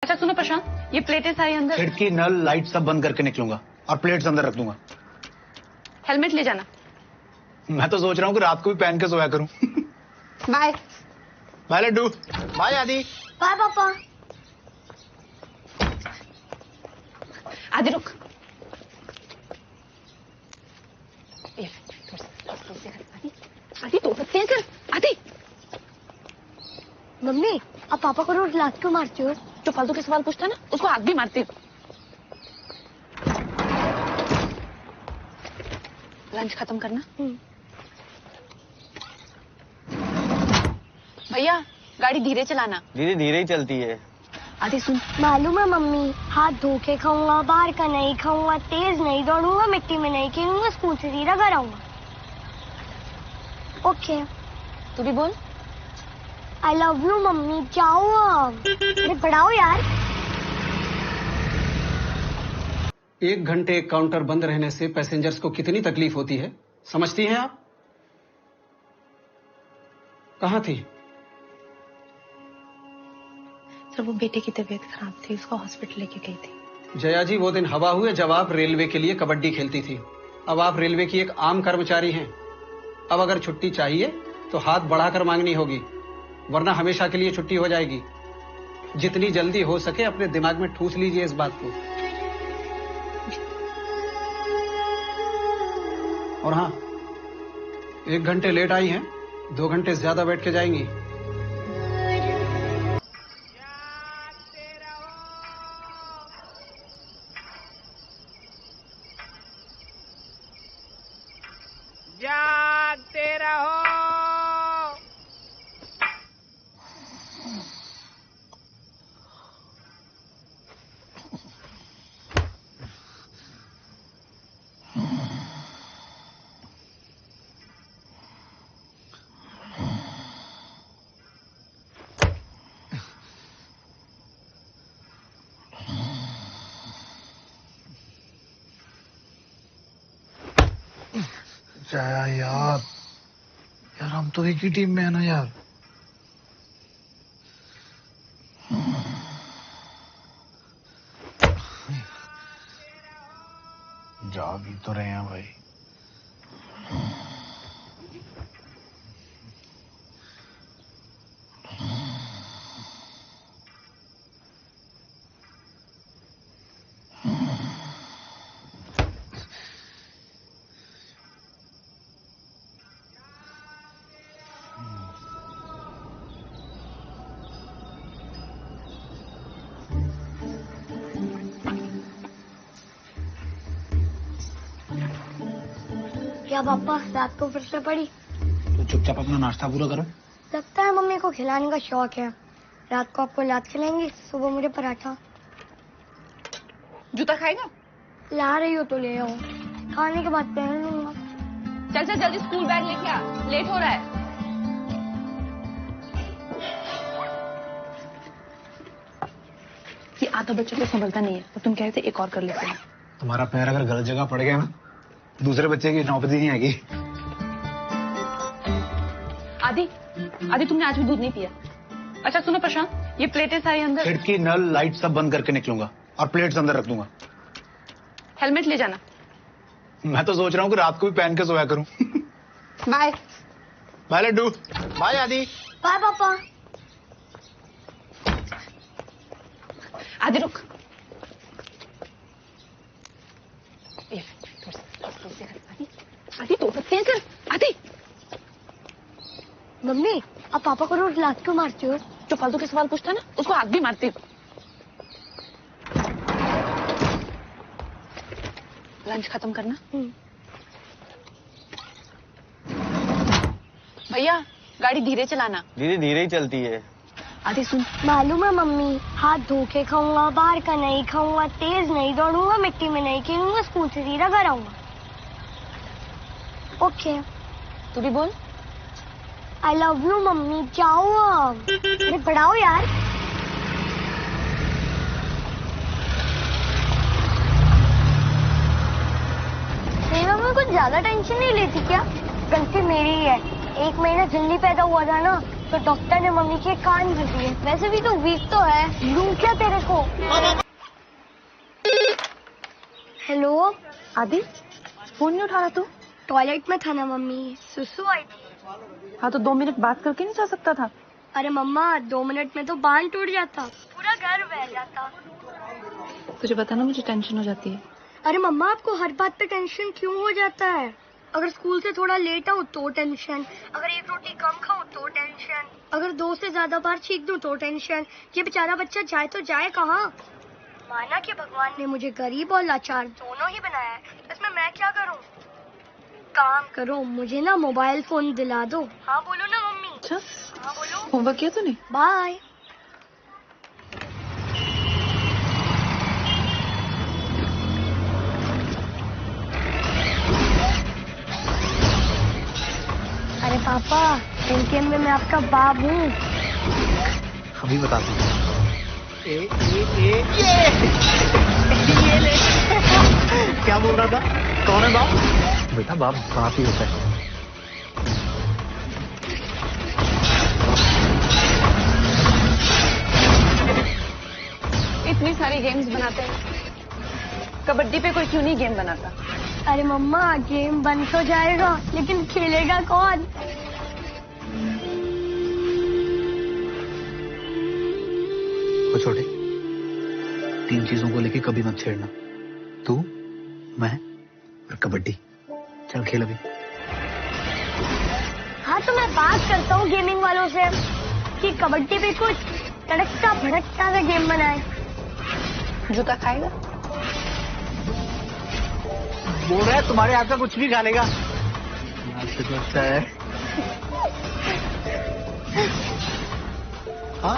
अच्छा सुनो प्रशांत, ये प्लेटें सारी अंदर। खिड़की नल लाइट सब बंद करके निकलूंगा और प्लेट्स अंदर रख दूंगा। हेलमेट ले जाना। मैं तो सोच रहा हूँ कि रात को भी पहन के सोया करूं। बाय। बाय लड्डू। बाय आदि। बाय पापा। आदि रुक। आदि तो सकते हैं सर। आदि मम्मी आप पापा को रोज लात क्यों मारती हो? जो फालतू के सवाल पूछता है ना उसको हाथ भी मारती हूँ। लंच खत्म करना। भैया गाड़ी धीरे चलाना। धीरे धीरे ही चलती है। आदि सुन। मालूम है मम्मी, हाथ धो के खाऊंगा, बाहर का नहीं खाऊंगा, तेज नहीं दौड़ूंगा, मिट्टी में नहीं खेलूंगा, स्कूल से सीधा घर आऊंगा। ओके। तू भी बोल। I love you mummy. जाओ अब। अरे बढ़ाओ यार। 1 घंटे एक काउंटर बंद रहने से पैसेंजर्स को कितनी तकलीफ होती है, समझती हैं आप? कहाँ थी? सर वो बेटे की तबीयत खराब थी, उसको हॉस्पिटल लेके गई थी। जया जी, वो दिन हवा हुए जब आप रेलवे के लिए कबड्डी खेलती थी। अब आप रेलवे की एक आम कर्मचारी हैं। अब अगर छुट्टी चाहिए तो हाथ बढ़ाकर मांगनी होगी, वरना हमेशा के लिए छुट्टी हो जाएगी। जितनी जल्दी हो सके अपने दिमाग में ठूस लीजिए इस बात को। और हाँ, 1 घंटे लेट आई हैं, 2 घंटे ज्यादा बैठ के जाएंगी। जागते रहो। जया यार, हम तो एक ही टीम में है ना यार। जा भी तो रहे हैं भाई। क्या पापा रात को फिर से पड़ी? तो चुपचाप अपना नाश्ता पूरा करो। लगता है मम्मी को खिलाने का शौक है। रात को आपको लात खिलाएंगी, सुबह मुझे पराठा। जूता खाएगा? ला रही हो तो ले आओ, खाने के बाद पहन लूंगा। चल चल जल्दी स्कूल बैग लेके आ, लेट हो रहा है। ये आधा बच्चे को समझता नहीं है, तो तुम कहते एक और कर लेते हैं। तुम्हारा पैर अगर गलत जगह पड़ गया ना, दूसरे बच्चे की नौबत ही नहीं आएगी। आदि तुमने आज भी दूध नहीं पिया। अच्छा सुनो प्रशांत, ये प्लेटें सारी अंदर। खिड़की नल लाइट सब बंद करके निकलूंगा और प्लेट्स अंदर रख दूंगा। हेलमेट ले जाना। मैं तो सोच रहा हूँ कि रात को भी पहन के सोया करूं। बाय। बाय लड्डू। बाय आदि। बाय पापा। आदि रुक। आदि तो सकते हैं सर। आदि मम्मी आप पापा को रोज लात क्यों मारती हो? जो फालतू के सवाल पूछता है ना उसको हाथ भी मारती हूँ। लंच खत्म करना। भैया गाड़ी धीरे चलाना। धीरे धीरे ही चलती है। आदि सुन। मालूम है मम्मी, हाथ धो के खाऊंगा, बाहर का नहीं खाऊंगा, तेज नहीं दौड़ूंगा, मिट्टी में नहीं खेलूंगा, स्कूल से सीधा घर आऊंगा। ओके। तू भी बोल। I love you mummy. जाओ अब। अरे बढ़ाओ यार। नहीं मम्मी कुछ ज्यादा टेंशन नहीं लेती क्या? गलती मेरी ही है। 1 महीना जल्दी पैदा हुआ था ना, तो डॉक्टर ने मम्मी के कान भर दिए। वैसे भी तो वीक तो है, लूं क्या तेरे को? हेलो आदि, फोन नहीं उठा रहा तू? टॉयलेट में था ना मम्मी, सुसु आई थी। हाँ तो 2 मिनट बात करके नहीं जा सकता था? अरे मम्मा 2 मिनट में तो बांध टूट जाता, पूरा घर बह जाता। तुझे पता ना मुझे टेंशन हो जाती है। अरे मम्मा आपको हर बात पे टेंशन क्यों हो जाता है? अगर स्कूल से थोड़ा लेट आऊँ तो टेंशन, अगर 1 रोटी कम खाऊं तो टेंशन, अगर 2 से ज्यादा बार छींक दूं तो टेंशन। ये बेचारा बच्चा जाए तो जाए कहाँ? माना कि भगवान ने मुझे गरीब और लाचार दोनों ही बनाया है, इसमें मैं क्या करूँ? काम करो, मुझे ना मोबाइल फोन दिला दो। हाँ बोलो ना मम्मी। अच्छा, हाँ बोलो। होमवर्क किया तूने? बाय। अरे पापा, एलकेएम में मैं आपका बाप हूँ। अभी बताता हूँ। ये ले। क्या बोल रहा था? कौन है बाप? बेटा बाप ही होता है। इतनी सारी गेम्स बनाते हैं, कबड्डी पे कोई क्यों नहीं गेम बनाता? अरे मम्मा गेम बन तो जाएगा, लेकिन खेलेगा कौन? वो छोटे, 3 चीजों को लेके कभी मत छेड़ना। तू, मैं और कबड्डी। चल खेल अभी। हाँ तो मैं बात करता हूँ गेमिंग वालों से कि कबड्डी पे कुछ तड़कता भड़कता सा गेम बनाए। जूता खाएगा? बोल रहा है तुम्हारे हाथ का कुछ भी खा लेगा। अच्छा है। हाँ।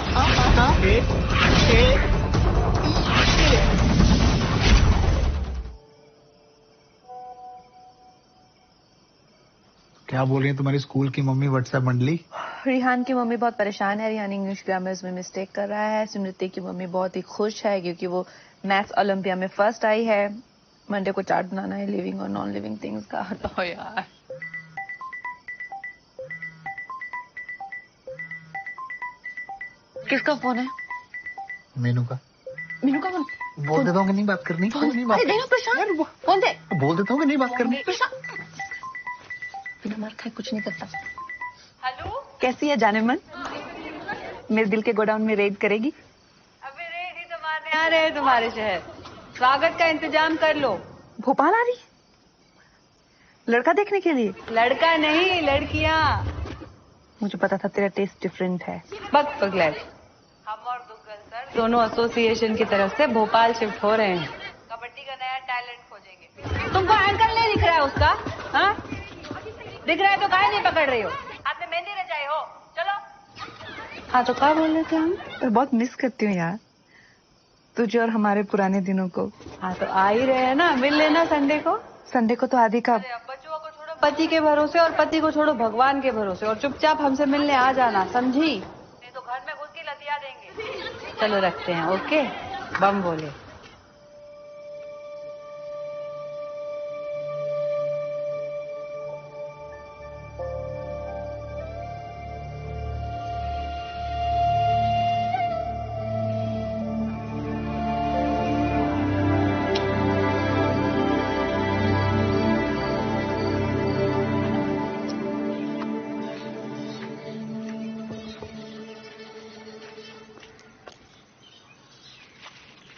क्या बोल रही है तुम्हारी स्कूल की मम्मी व्हाट्सएप मंडली? रिहान की मम्मी बहुत परेशान है। रिहान इंग्लिश ग्रामर्स में मिस्टेक कर रहा है। स्मृति की मम्मी बहुत ही खुश है क्योंकि वो मैथ्स ओलंपिया में फर्स्ट आई है। मंडे को चार्ट बनाना है लिविंग और नॉन लिविंग थिंग्स का। तो यार किसका फोन है? मीनू का। मीनू का फोन? बोल देता हूँ कि नहीं बात करनी। नहीं बात अरे प्रशांत, फोन दे। बोल देता हूँ कि नहीं बात करनी। प्रशांत बिना मार खाए कुछ नहीं करता। हेलो, कैसी है जाने मन? मेरे दिल के गोडाउन में रेड करेगी? अभी रेड ही तो मारने आ रहे हैं तुम्हारे शहर। स्वागत का इंतजाम कर लो। भोपाल आ रही? लड़का देखने के लिए? लड़का नहीं, लड़कियां। मुझे पता था तेरा टेस्ट डिफरेंट है। बक पगलैट। हम और दुग्गल सर दोनों एसोसिएशन की तरफ से भोपाल शिफ्ट हो रहे हैं। कबड्डी का नया टैलेंट खोजेंगे। तुमको एंकल नहीं दिख रहा है उसका? हाँ दिख रहा है तो काहे नहीं पकड़ रही हो? हाथ में मेहंदी रचाई हो? चलो। हाँ तो क्या बोल रहे थे हम? तो बहुत मिस करती हूँ यार तुझे और हमारे पुराने दिनों को। हाँ तो आ ही रहे हैं ना, मिल लेना संडे को। संडे को तो आदि का बच्चों को छोड़ो पति के भरोसे और पति को छोड़ो भगवान के भरोसे और चुपचाप हमसे मिलने आ जाना, समझी? नहीं तो घर में घुस के लतिया देंगे। चलो रखते हैं, ओके? बम बोले।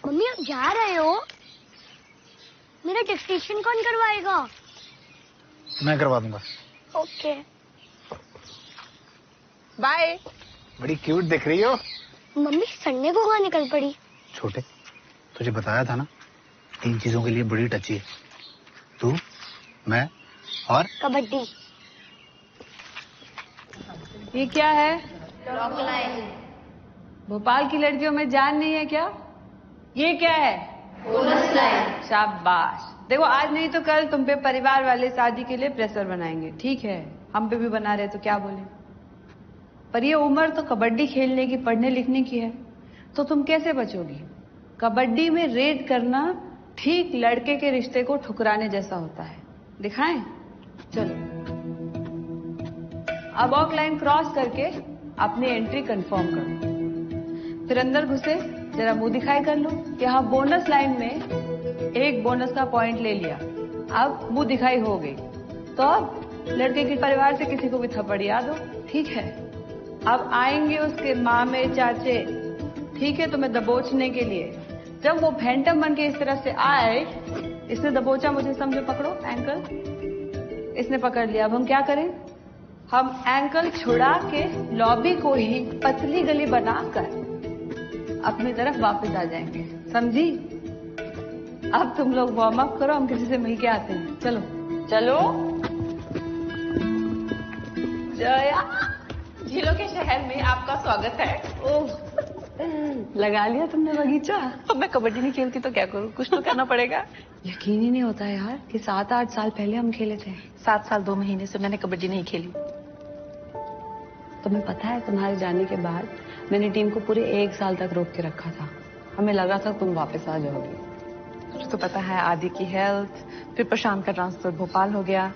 मम्मी आप जा रहे हो? मेरा टेस्टेशन कौन करवाएगा? मैं करवा दूंगा। Okay bye. बड़ी क्यूट दिख रही हो। मम्मी संडे को कहाँ निकल पड़ी? छोटे, तुझे बताया था ना 3 चीजों के लिए बड़ी टची है। तू, मैं और कबड्डी। ये क्या है? भोपाल की लड़कियों में जान नहीं है क्या? ये क्या है? Bonus line. शाबाश। देखो आज नहीं तो कल तुम पे परिवार वाले शादी के लिए प्रेशर बनाएंगे, ठीक है? हम पे भी बना रहे तो क्या बोले? पर ये उम्र तो कबड्डी खेलने की, पढ़ने लिखने की है, तो तुम कैसे बचोगी? कबड्डी में रेड करना ठीक लड़के के रिश्ते को ठुकराने जैसा होता है। दिखाएं? चलो अब ऑक लाइन क्रॉस करके अपनी एंट्री कंफर्म करो, फिर अंदर घुसे जरा मुंह दिखाई कर लो। यहाँ बोनस लाइन में एक बोनस का पॉइंट ले लिया, अब मुंह दिखाई हो गई, तो अब लड़के के परिवार से किसी को भी थप्पड़ याद हो, ठीक है? अब आएंगे उसके मामे चाचे, ठीक है, तुम्हें दबोचने के लिए। जब वो फैंटम बन के इस तरह से आए, इसने दबोचा मुझे, समझो, पकड़ो एंकल, इसने पकड़ लिया। अब हम क्या करें? हम एंकल छुड़ा के लॉबी को ही पतली गली बनाकर अपनी तरफ वापस आ जाएंगे, समझी? अब तुम लोग वार्म अप करो, हम किसी से मिल के आते हैं। चलो चलो। जया, झीलों के शहर में आपका स्वागत है। ओह, लगा लिया तुमने बगीचा? अब मैं कबड्डी नहीं खेलती तो क्या करूं, कुछ तो करना पड़ेगा। यकीन ही नहीं होता यार कि 7-8 साल पहले हम खेले थे। 7 साल 2 महीने से मैंने कबड्डी नहीं खेली। तुम्हें पता है, तुम्हारे जाने के बाद मैंने टीम को पूरे 1 साल तक रोक के रखा था। हमें लगा था तुम वापस आ जाओगी। तुझे तो पता है, आदि की हेल्थ, फिर प्रशांत का ट्रांसफर भोपाल हो गया,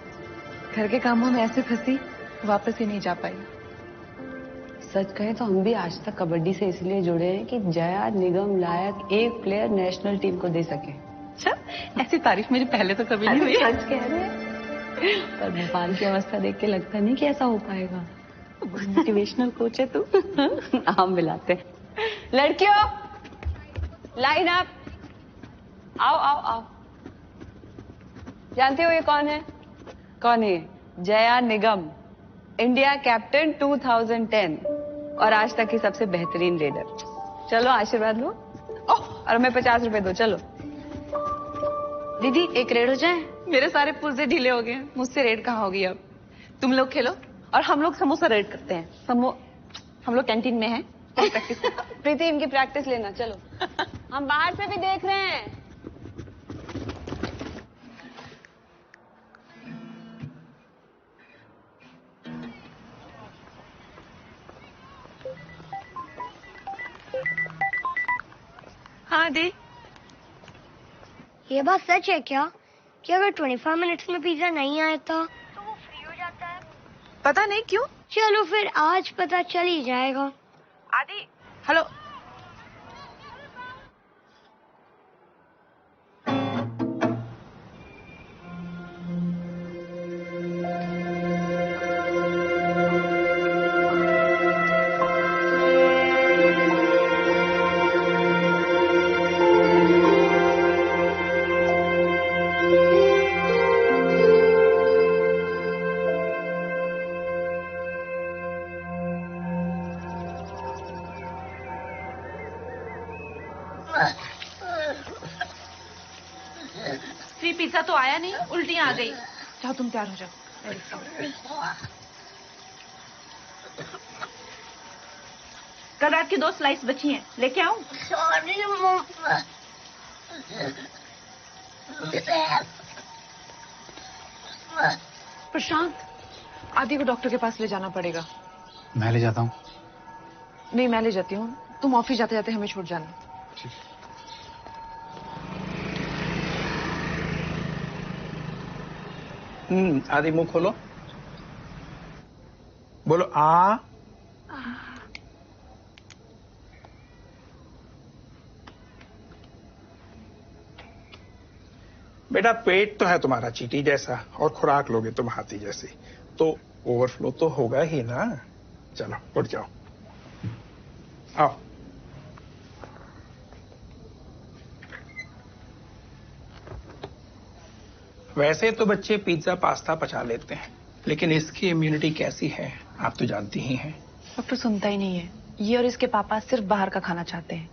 घर के कामों में ऐसे फंसी, वापस ही नहीं जा पाई। सच कहे तो हम भी आज तक कबड्डी से इसलिए जुड़े हैं कि जया निगम लायक एक प्लेयर नेशनल टीम को दे सके। अच्छा, ऐसी तारीफ मेरी पहले तो कभी नहीं हुई। सच कह रहे हैं। पर भोपाल की अवस्था देख के लगता नहीं कि ऐसा हो पाएगा। मोटिवेशनल कोच है तू। हम मिलाते हैं। लड़कियों, लाइन अप, आओ आओ आओ। जानते हो ये कौन है? कौन है? जया निगम, इंडिया कैप्टन 2010 और आज तक की सबसे बेहतरीन लीडर। चलो आशीर्वाद लो। और हमें 50 रुपए दो। चलो दीदी, एक रेड हो जाए। मेरे सारे पुर्जे ढीले हो गए, मुझसे रेड कहाँ होगी अब। तुम लोग खेलो और हम लोग समोसा रेड करते हैं। हम लोग कैंटीन में हैं, प्रैक्टिस। प्रीति, इनकी प्रैक्टिस लेना। चलो। हम बाहर से भी देख रहे हैं। हाँ दी। ये बात सच है क्या कि अगर 25 मिनट्स में पिज्जा नहीं आया था तो वो फ्री हो जाता है? पता नहीं क्यों। चलो फिर आज पता चल ही जाएगा। आदि, हेलो। फ्री पिज्जा तो आया नहीं, उल्टियां आ गई। जाओ तुम तैयार हो जाओ। कल रात की 2 स्लाइस बची हैं, लेके आऊं? सॉरी मम्मा। प्रशांत, आदि को डॉक्टर के पास ले जाना पड़ेगा। मैं ले जाता हूँ। नहीं, मैं ले जाती हूँ, तुम ऑफिस जाते जाते हमें छोड़ जाना। आदि मुंह खोलो, बोलो आ। बेटा, पेट तो है तुम्हारा चींटी जैसा और खुराक लोगे तुम हाथी जैसी, तो ओवरफ्लो तो होगा ही ना। चलो उठ जाओ, आओ। वैसे तो बच्चे पिज्जा पास्ता पचा लेते हैं, लेकिन इसकी इम्यूनिटी कैसी है आप तो जानती ही हैं। डॉक्टर सुनता ही नहीं है। ये और इसके पापा सिर्फ बाहर का खाना चाहते हैं।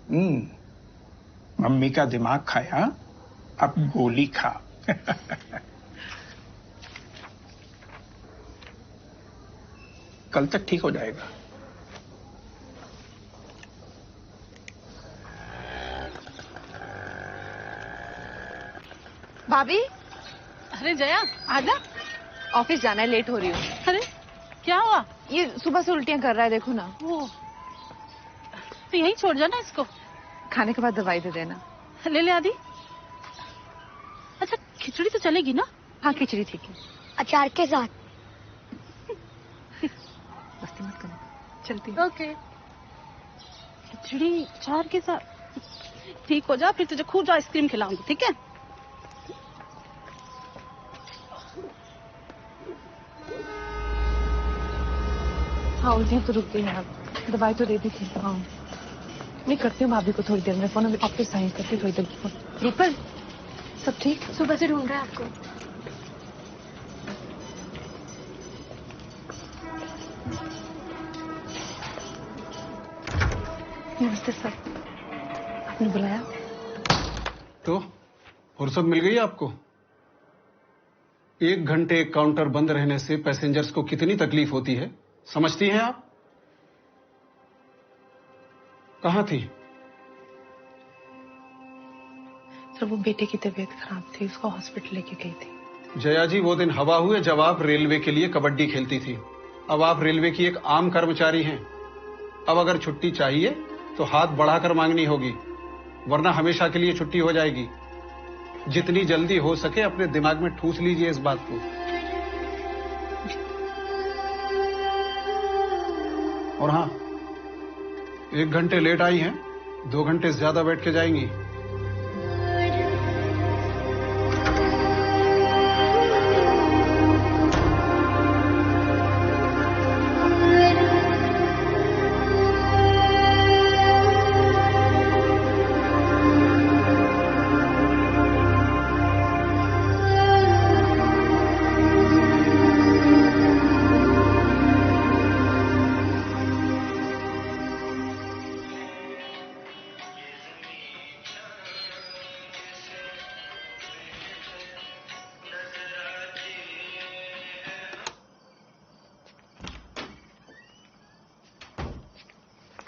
मम्मी का दिमाग खाया, अब गोली खा। कल तक ठीक हो जाएगा। भाभी, अरे जया, आजा, ऑफिस जाना है, लेट हो रही हूँ। अरे क्या हुआ? ये सुबह से उल्टियां कर रहा है, देखो ना। वो तो यहीं छोड़ जाना इसको, खाने के बाद दवाई दे देना। ले ले आदि। अच्छा, खिचड़ी तो चलेगी ना? हाँ, खिचड़ी ठीक है। अचार के साथ। मस्ती मत करो, चलती हूँ। ओके। खिचड़ी चार के साथ ठीक हो जा, फिर तुझे खूब आइसक्रीम खिलाऊंगी, ठीक है? हाँ उसी तो रुक गई आप, दवाई तो दे दी थी। हाँ मैं करती हूँ भाभी को थोड़ी देर में फोन, अभी ऑफिस साइन करती थोड़ी देर फोन। दीपल सब ठीक? सुबह से ढूंढ रहा है आपको। नमस्ते सर, आपने बुलाया? तो फुर्सत मिल गई आपको? 1 घंटे काउंटर बंद रहने से पैसेंजर्स को कितनी तकलीफ होती है, समझती हैं आप? कहां थी? सर वो बेटे की तबीयत खराब थी, उसको हॉस्पिटल लेके गई थी। जया जी, वो दिन हवा हुए जब आप रेलवे के लिए कबड्डी खेलती थी। अब आप रेलवे की एक आम कर्मचारी हैं। अब अगर छुट्टी चाहिए तो हाथ बढ़ाकर मांगनी होगी, वरना हमेशा के लिए छुट्टी हो जाएगी। जितनी जल्दी हो सके अपने दिमाग में ठूस लीजिए इस बात को। और हाँ, 1 घंटे लेट आई हैं, 2 घंटे ज्यादा बैठ के जाएंगी।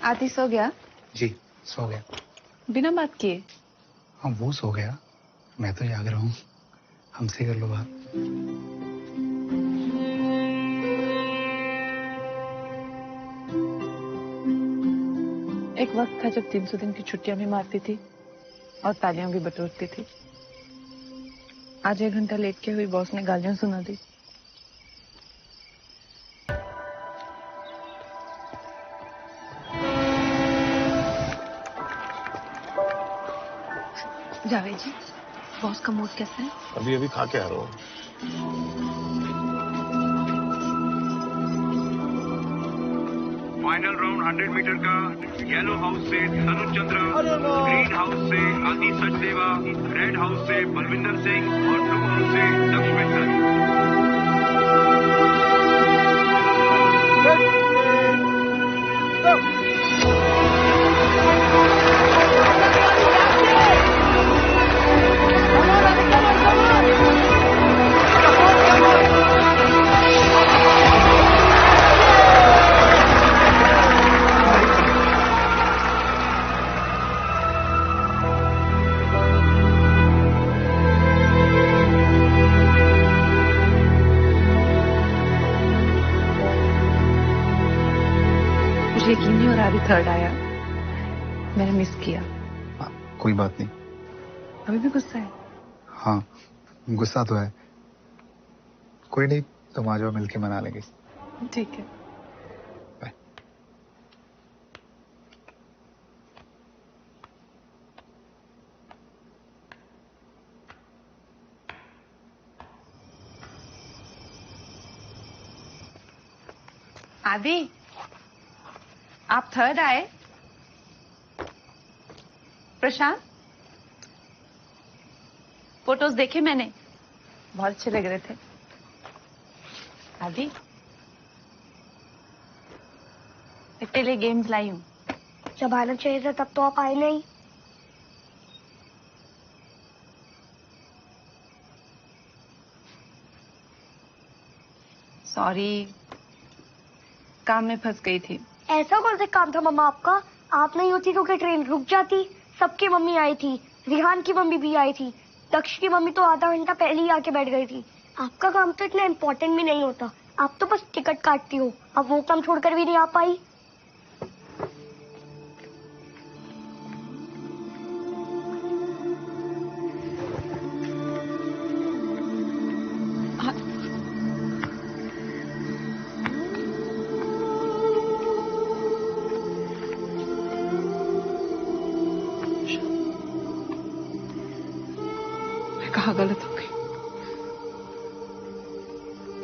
आदि सो गया? जी सो गया। बिना बात किए? हाँ वो सो गया, मैं तो जाग रहा हूँ। हमसे कर लो बात। एक वक्त था जब 300 दिन की छुट्टियां भी मारती थी और तालियां भी बटोरती थी। आज 1 घंटा लेट के हुई बॉस ने गालियां सुना दी। जावेद जी, बॉस का मूड कैसा है? अभी अभी खा के आ रहा हूँ। फाइनल राउंड 100 मीटर का येलो हाउस से तनुज चंद्र, ग्रीन हाउस से आदि सचदेवा, रेड हाउस से बलविंदर सिंह और ब्लू हाउस से लक्ष्मण। यकीन नहीं हो रहा अभी 3rd आया। मैंने मिस किया। कोई बात नहीं। अभी भी गुस्सा है? हाँ गुस्सा तो है। कोई नहीं, तुम आ जाओ, मिलके मना लेंगे। ठीक है। बाय। आदि, आप 3rd आए? प्रशांत, फोटोज देखे मैंने, बहुत अच्छे लग रहे थे। आदि, तेरे लिए गेम्स लाई हूँ। जब आना चाहिए था तब तो आप आए नहीं। सॉरी, काम में फंस गई थी। ऐसा कौन सा काम था मम्मा आपका? आप नहीं होती तो क्या ट्रेन रुक जाती? सबकी मम्मी आई थी, रिहान की मम्मी भी आई थी, दक्ष की मम्मी तो आधा घंटा पहले ही आके बैठ गई थी। आपका काम तो इतना इम्पोर्टेंट भी नहीं होता, आप तो बस टिकट काटती हो। अब वो काम छोड़कर भी नहीं आ पाई। कहाँ गलत हो गई?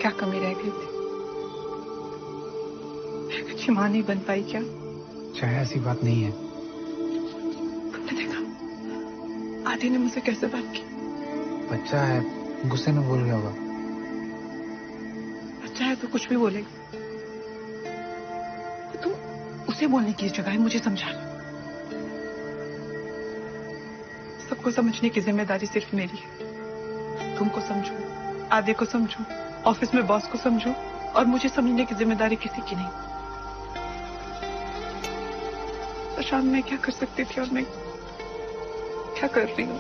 क्या कमी रह गई थी? की माँ नहीं बन पाई क्या? चाहे ऐसी बात नहीं है। तुमने देखा आदि ने मुझसे कैसे बात की? बच्चा है, गुस्से में बोल गया होगा। बच्चा है तो कुछ भी बोलेगा। तुम उसे बोलने की जगह मुझे समझा लो। सबको समझने की जिम्मेदारी सिर्फ मेरी है। तुमको समझो, आदि को समझो, ऑफिस में बॉस को समझो, और मुझे समझने की जिम्मेदारी किसी की नहीं। प्रशांत, मैं क्या कर सकती थी और मैं क्या कर रही हूँ?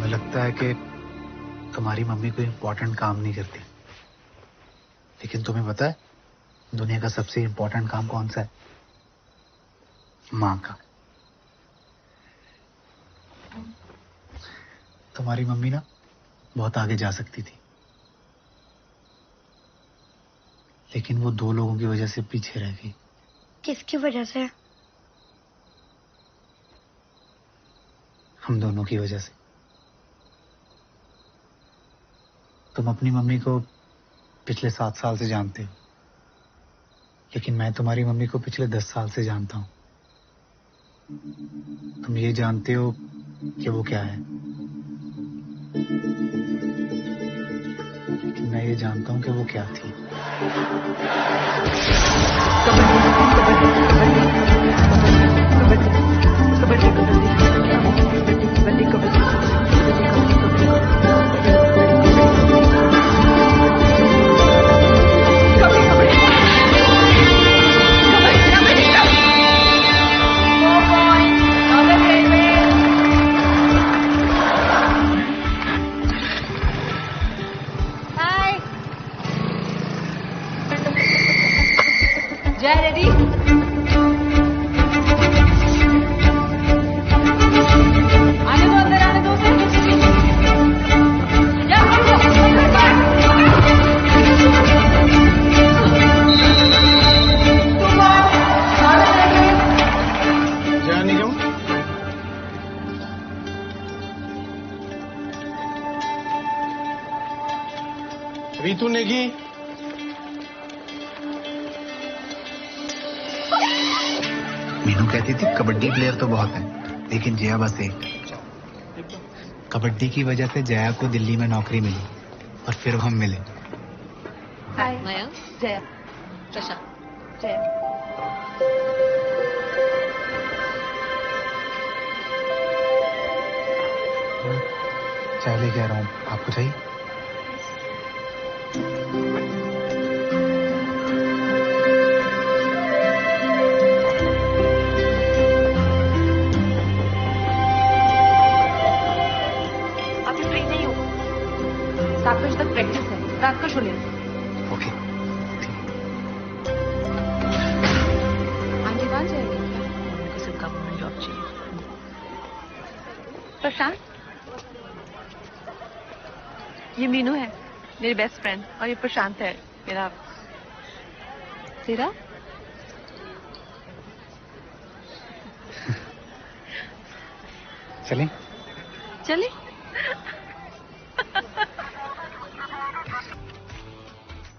लगता है कि तुम्हारी मम्मी कोई इंपॉर्टेंट काम नहीं करती, लेकिन तुम्हें पता है दुनिया का सबसे इंपॉर्टेंट काम कौन सा है? माँ का। तुम्हारी मम्मी ना बहुत आगे जा सकती थी, लेकिन वो 2 लोगों की वजह से पीछे रह गई। किसकी वजह से? हम दोनों की वजह से। तुम अपनी मम्मी को पिछले 7 साल से जानते हो, लेकिन मैं तुम्हारी मम्मी को पिछले 10 साल से जानता हूं। तुम ये जानते हो कि वो क्या है, लेकिन मैं ये जानता हूं कि वो क्या थी। जय रेडी? आने दो, अंदर आने दो। जाने क्यों? रीतू नेगी, मीनू कहती थी कबड्डी प्लेयर तो बहुत है, लेकिन जया बस एक। कबड्डी की वजह से जया को दिल्ली में नौकरी मिली और फिर हम मिले। हाय मयंक, जया, प्रशांत, जया। चाय लेके आ रहा हूँ, आपको चाहिए? अभी फ्री नहीं हूँ, 7 बजे तक प्रैक्टिस है, रात को शुरू। ओके। आंटी कहाँ जाएगी? उनको सिर्फ गवर्नमेंट जॉब चाहिए। प्रशांत, ये मीनू है, मेरी बेस्ट फ्रेंड, और ये प्रशांत है, मेरा। तेरा? चलें? चले।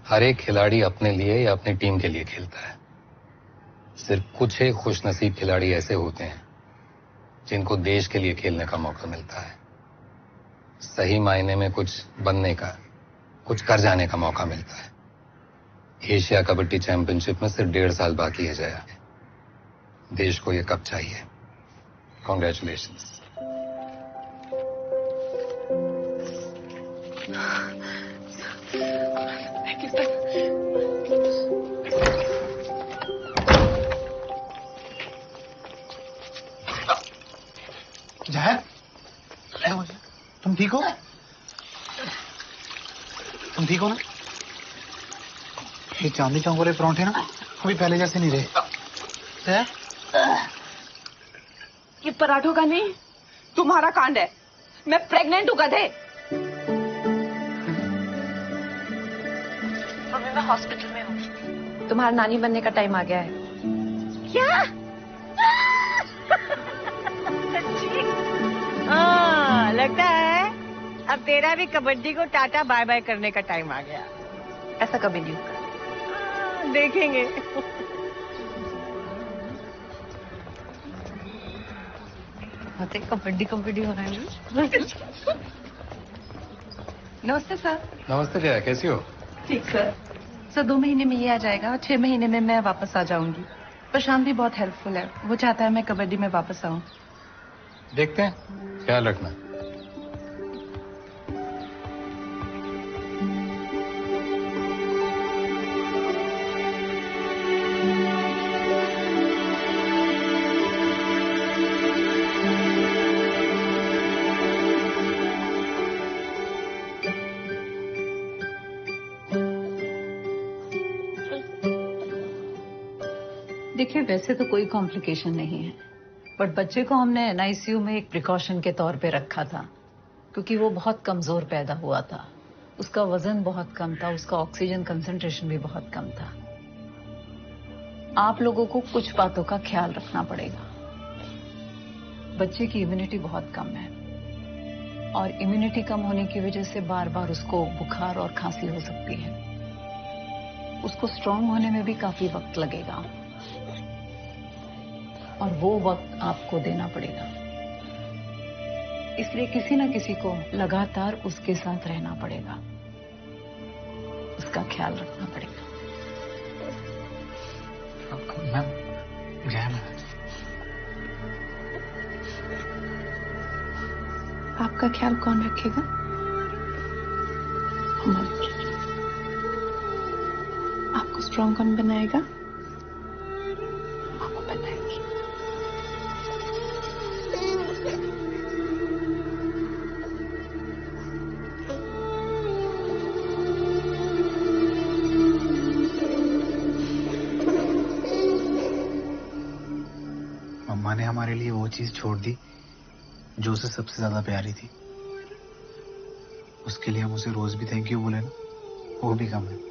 हर एक खिलाड़ी अपने लिए या अपनी टीम के लिए खेलता है। सिर्फ कुछ ही खुशनसीब खिलाड़ी ऐसे होते हैं जिनको देश के लिए खेलने का मौका मिलता है, सही मायने में कुछ बनने का, कुछ कर जाने का मौका मिलता है। एशिया कबड्डी चैंपियनशिप में सिर्फ 1.5 साल बाकी है जया। देश को ये कप चाहिए। कॉन्ग्रेचुलेशंस। तुम ठीक हो ना? ये चांदी चौक वाले परांठे ना अभी पहले जैसे नहीं रहे। ये पराठों का नहीं, तुम्हारा कांड है। मैं प्रेग्नेंट हूँ गधे। मम्मी मैं हॉस्पिटल में हूँ, तुम्हारा नानी बनने का टाइम आ गया है। क्या? हाँ, लगता है अब तेरा भी कबड्डी को टाटा बाय बाय करने का टाइम आ गया। ऐसा कभी नहीं होगा। देखेंगे। कबड्डी कबड्डी हो रहा है। नमस्ते सर। नमस्ते जया, कैसी हो? ठीक सर 2 महीने में ये आ जाएगा और 6 महीने में मैं वापस आ जाऊंगी। प्रशांत भी बहुत हेल्पफुल है, वो चाहता है मैं कबड्डी में वापस आऊं। देखते हैं, ख्याल रखना। देखिए वैसे तो कोई कॉम्प्लिकेशन नहीं है, बट बच्चे को हमने एनआईसीयू में एक प्रिकॉशन के तौर पे रखा था क्योंकि वो बहुत कमजोर पैदा हुआ था। उसका वजन बहुत कम था, उसका ऑक्सीजन कंसंट्रेशन भी बहुत कम था। आप लोगों को कुछ बातों का ख्याल रखना पड़ेगा। बच्चे की इम्यूनिटी बहुत कम है और इम्यूनिटी कम होने की वजह से बार बार उसको बुखार और खांसी हो सकती है। उसको स्ट्रांग होने में भी काफी वक्त लगेगा और वो वक्त आपको देना पड़ेगा। इसलिए किसी न किसी को लगातार उसके साथ रहना पड़ेगा, उसका ख्याल रखना पड़ेगा। मैम, जय मैम। आपका ख्याल कौन रखेगा? आपको स्ट्रांग कौन बनाएगा? आपको बनाएगी। मम्मा ने हमारे लिए वो चीज छोड़ दी जो उसे सबसे ज्यादा प्यारी थी। उसके लिए हम उसे रोज भी थैंक यू बोले ना, वो भी कम है।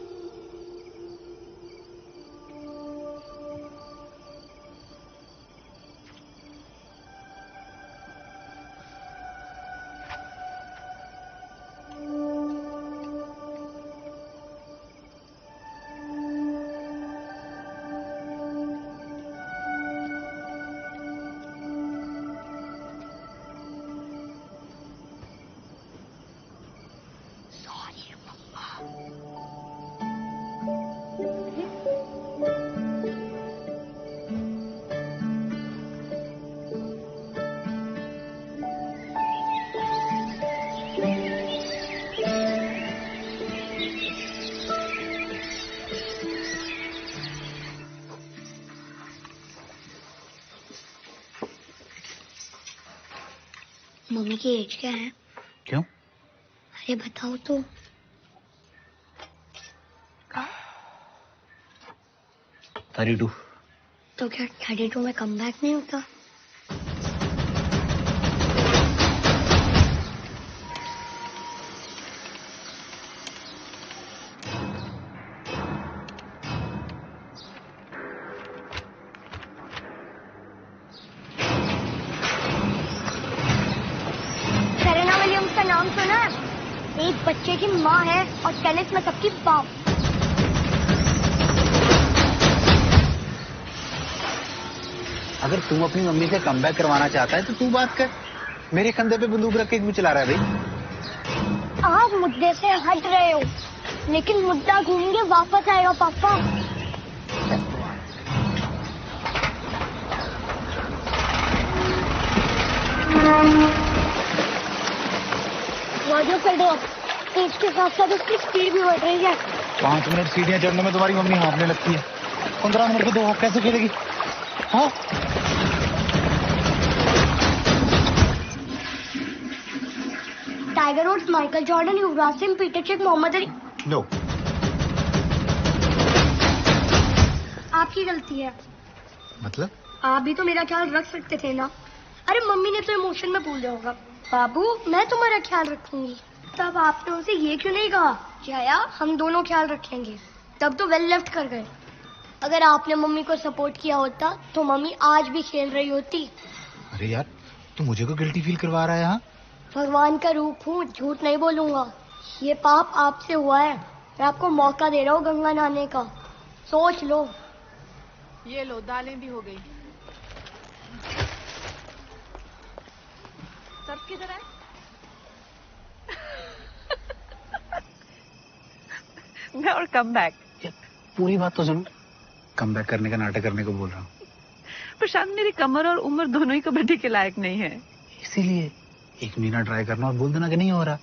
मम्मी की एज क्या है? क्यों? अरे बताओ तो। 32। तो क्या 32 में कम बैक नहीं होता? सेरेना विलियम्स का नाम सुना है? एक बच्चे की माँ है और टेनिस में सबकी बाप। अगर तुम अपनी मम्मी से कमबैक करवाना चाहता है तो तू बात कर। मेरे कंधे पे बंदूक रख के क्यों चला रहा है भाई? आप मुद्दे से हट रहे हो, लेकिन मुद्दा घूम के वापस आएगा पापा। कर दो, तेज के साथ साथ उसकी स्पीड भी बढ़ रही है। 5 मिनट सीढ़ियां चढ़ने में तुम्हारी मम्मी हांफने लगती है। 15 मिनट के 2 हॉक कैसे खेलेगी? हाँ, Tiger Woods, Michael Jordan, Yuvraj Singh, Peter Cech, Muhammad Ali no. आपकी गलती है। मतलब? आप भी तो मेरा ख्याल रख सकते थे ना। अरे मम्मी ने तो इमोशन में भूल होगा। बाबू मैं तुम्हारा ख्याल रखूंगी। तब आपने उसे ये क्यों नहीं कहा जया हम दोनों ख्याल रखेंगे? तब तो वेल लेफ्ट कर गए। अगर आपने मम्मी को सपोर्ट किया होता तो मम्मी आज भी खेल रही होती। अरे यार तू मुझे को गिल्टी फील करवा रहा है। हाँ भगवान का रूप हूँ, झूठ नहीं बोलूंगा। ये पाप आपसे हुआ है। मैं आपको मौका दे रहा हूँ गंगा नहाने का, सोच लो। ये लो दालें भी हो गई। सब किधर है? मैं और कम बैक। पूरी बात तो सुनो। कम बैक करने का नाटक करने को बोल रहा हूँ। प्रशांत मेरी कमर और उम्र दोनों ही कबड्डी के लायक नहीं है। इसीलिए 1 महीना ट्राई करना और बोल देना कि नहीं हो रहा।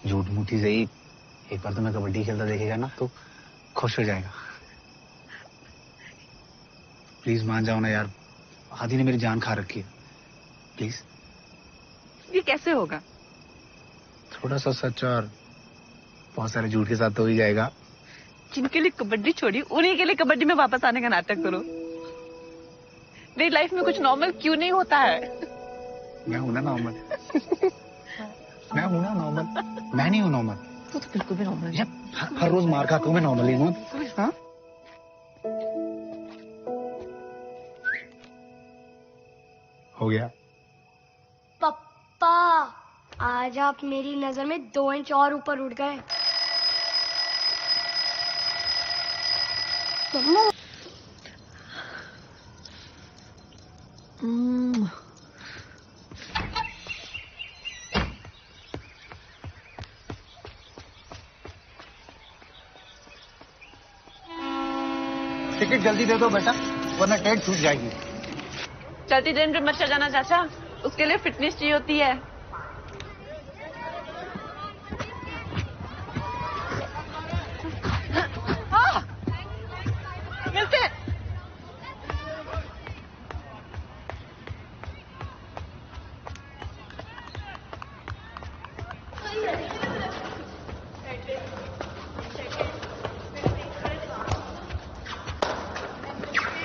झूठ मूठी सही, एक बार तो मैं कबड्डी खेलता देखेगा ना तो खुश हो जाएगा। प्लीज मान जाओ ना यार, आदि ने मेरी जान खा रखी है। प्लीज। ये कैसे होगा? थोड़ा सा सच और बहुत सारे झूठ के साथ तो ही जाएगा। जिनके लिए कबड्डी छोड़ी उन्हीं के लिए कबड्डी में वापस आने का नाटक करो। मेरी लाइफ में कुछ नॉर्मल क्यों नहीं होता है? मैं हूं ना नॉर्मल। मैं हूं ना नॉर्मल। मैं नहीं हूं नॉर्मल। तू तो बिल्कुल भी नॉर्मल है। हर रोज मार खाता हूं मैं नॉर्मल ही हूं। हाँ? हो गया। पप्पा आज आप मेरी नजर में 2 इंच और ऊपर उठ गए। टिकट जल्दी दे दो बेटा, वरना ट्रेन छूट जाएगी। चलती ट्रेन पे मत चढ़ जाना चाचा, उसके लिए फिटनेस चाहिए होती है। मिलते हैं।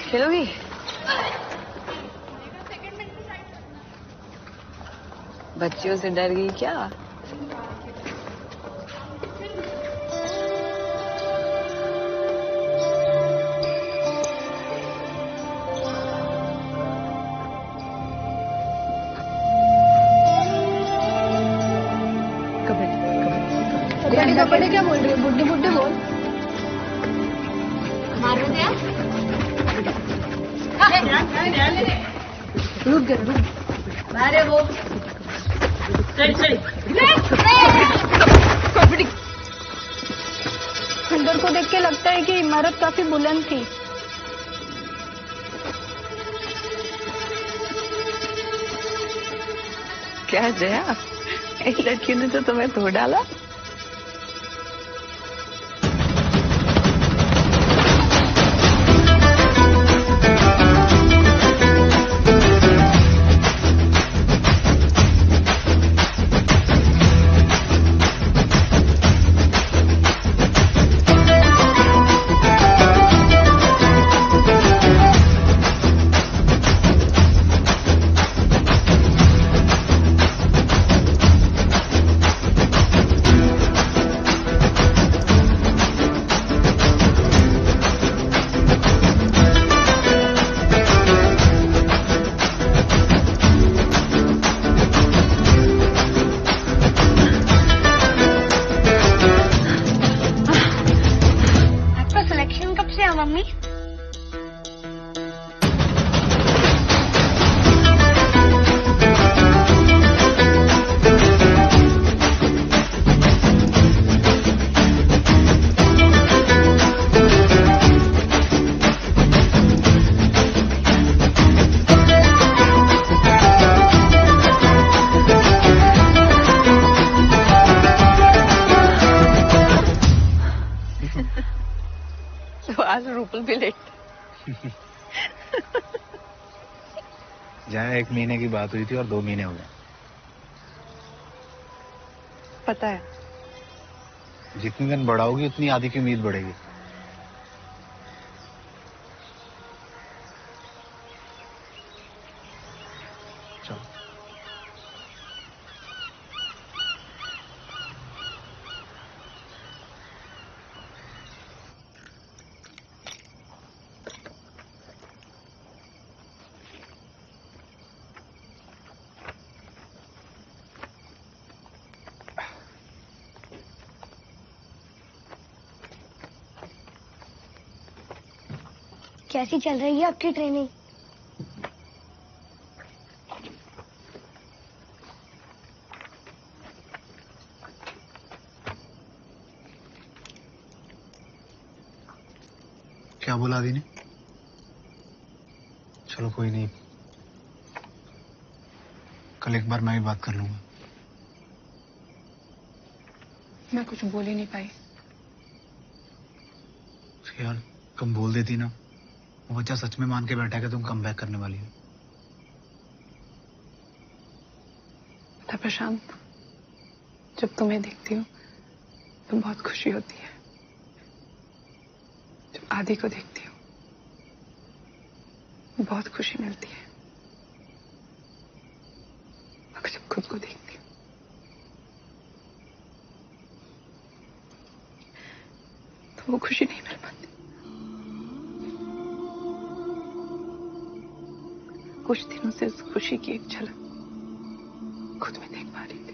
खेलोगी? बच्चियों से डर गई क्या? कबड्डी क्या बोल रही है? बुड्ढे बुड्ढे बोल। मारो दिया? रुक गए रुक। मारे वो। खंडर को देख के लगता है कि इमारत काफी बुलंद थी। क्या जया, एक लड़की ने तो तुम्हें धो डाला। मम्मी तो आज रूपल भी लेट। जहाँ 1 महीने की बात हुई थी और 2 महीने हो गए। पता है जितनी दिन बढ़ाओगी उतनी आधी की उम्मीद बढ़ेगी। चलो। कैसी चल रही है आपकी ट्रेनिंग? क्या बोला आदि ने? चलो कोई नहीं, कल एक बार मैं भी बात कर लूंगा। मैं कुछ बोल ही नहीं पाई। यार तुम बोल देती ना, वो बच्चा सच में मान के बैठा है कि तुम कम बैक करने वाली हो। पता प्रशांत, जब तुम्हें देखती हूँ तो बहुत खुशी होती है। जब आदि को देखती हूँ बहुत खुशी मिलती है। मगर जब खुद को देखती हूँ तो वो खुशी नहीं मिल पाती। कुछ दिनों से उस खुशी की एक झलक खुद में देख पा रही थी।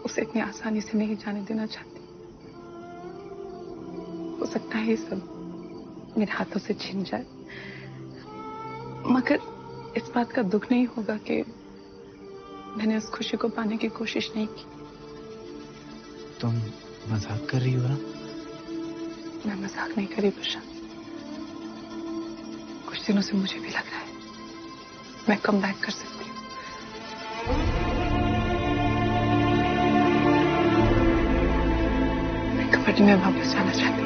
उसे इतनी आसानी से नहीं जाने देना चाहती। हो सकता है ये सब मेरे हाथों से छिन जाए, मगर इस बात का दुख नहीं होगा कि मैंने उस खुशी को पाने की कोशिश नहीं की। तुम मजाक कर रही हो ना? मैं मजाक नहीं कर रही प्रशांत। कुछ दिनों से मुझे भी लग रहा है मैं कम बैक कर सकती हूँ। मैं कबड्डी में वापस जाना चाहती हूँ।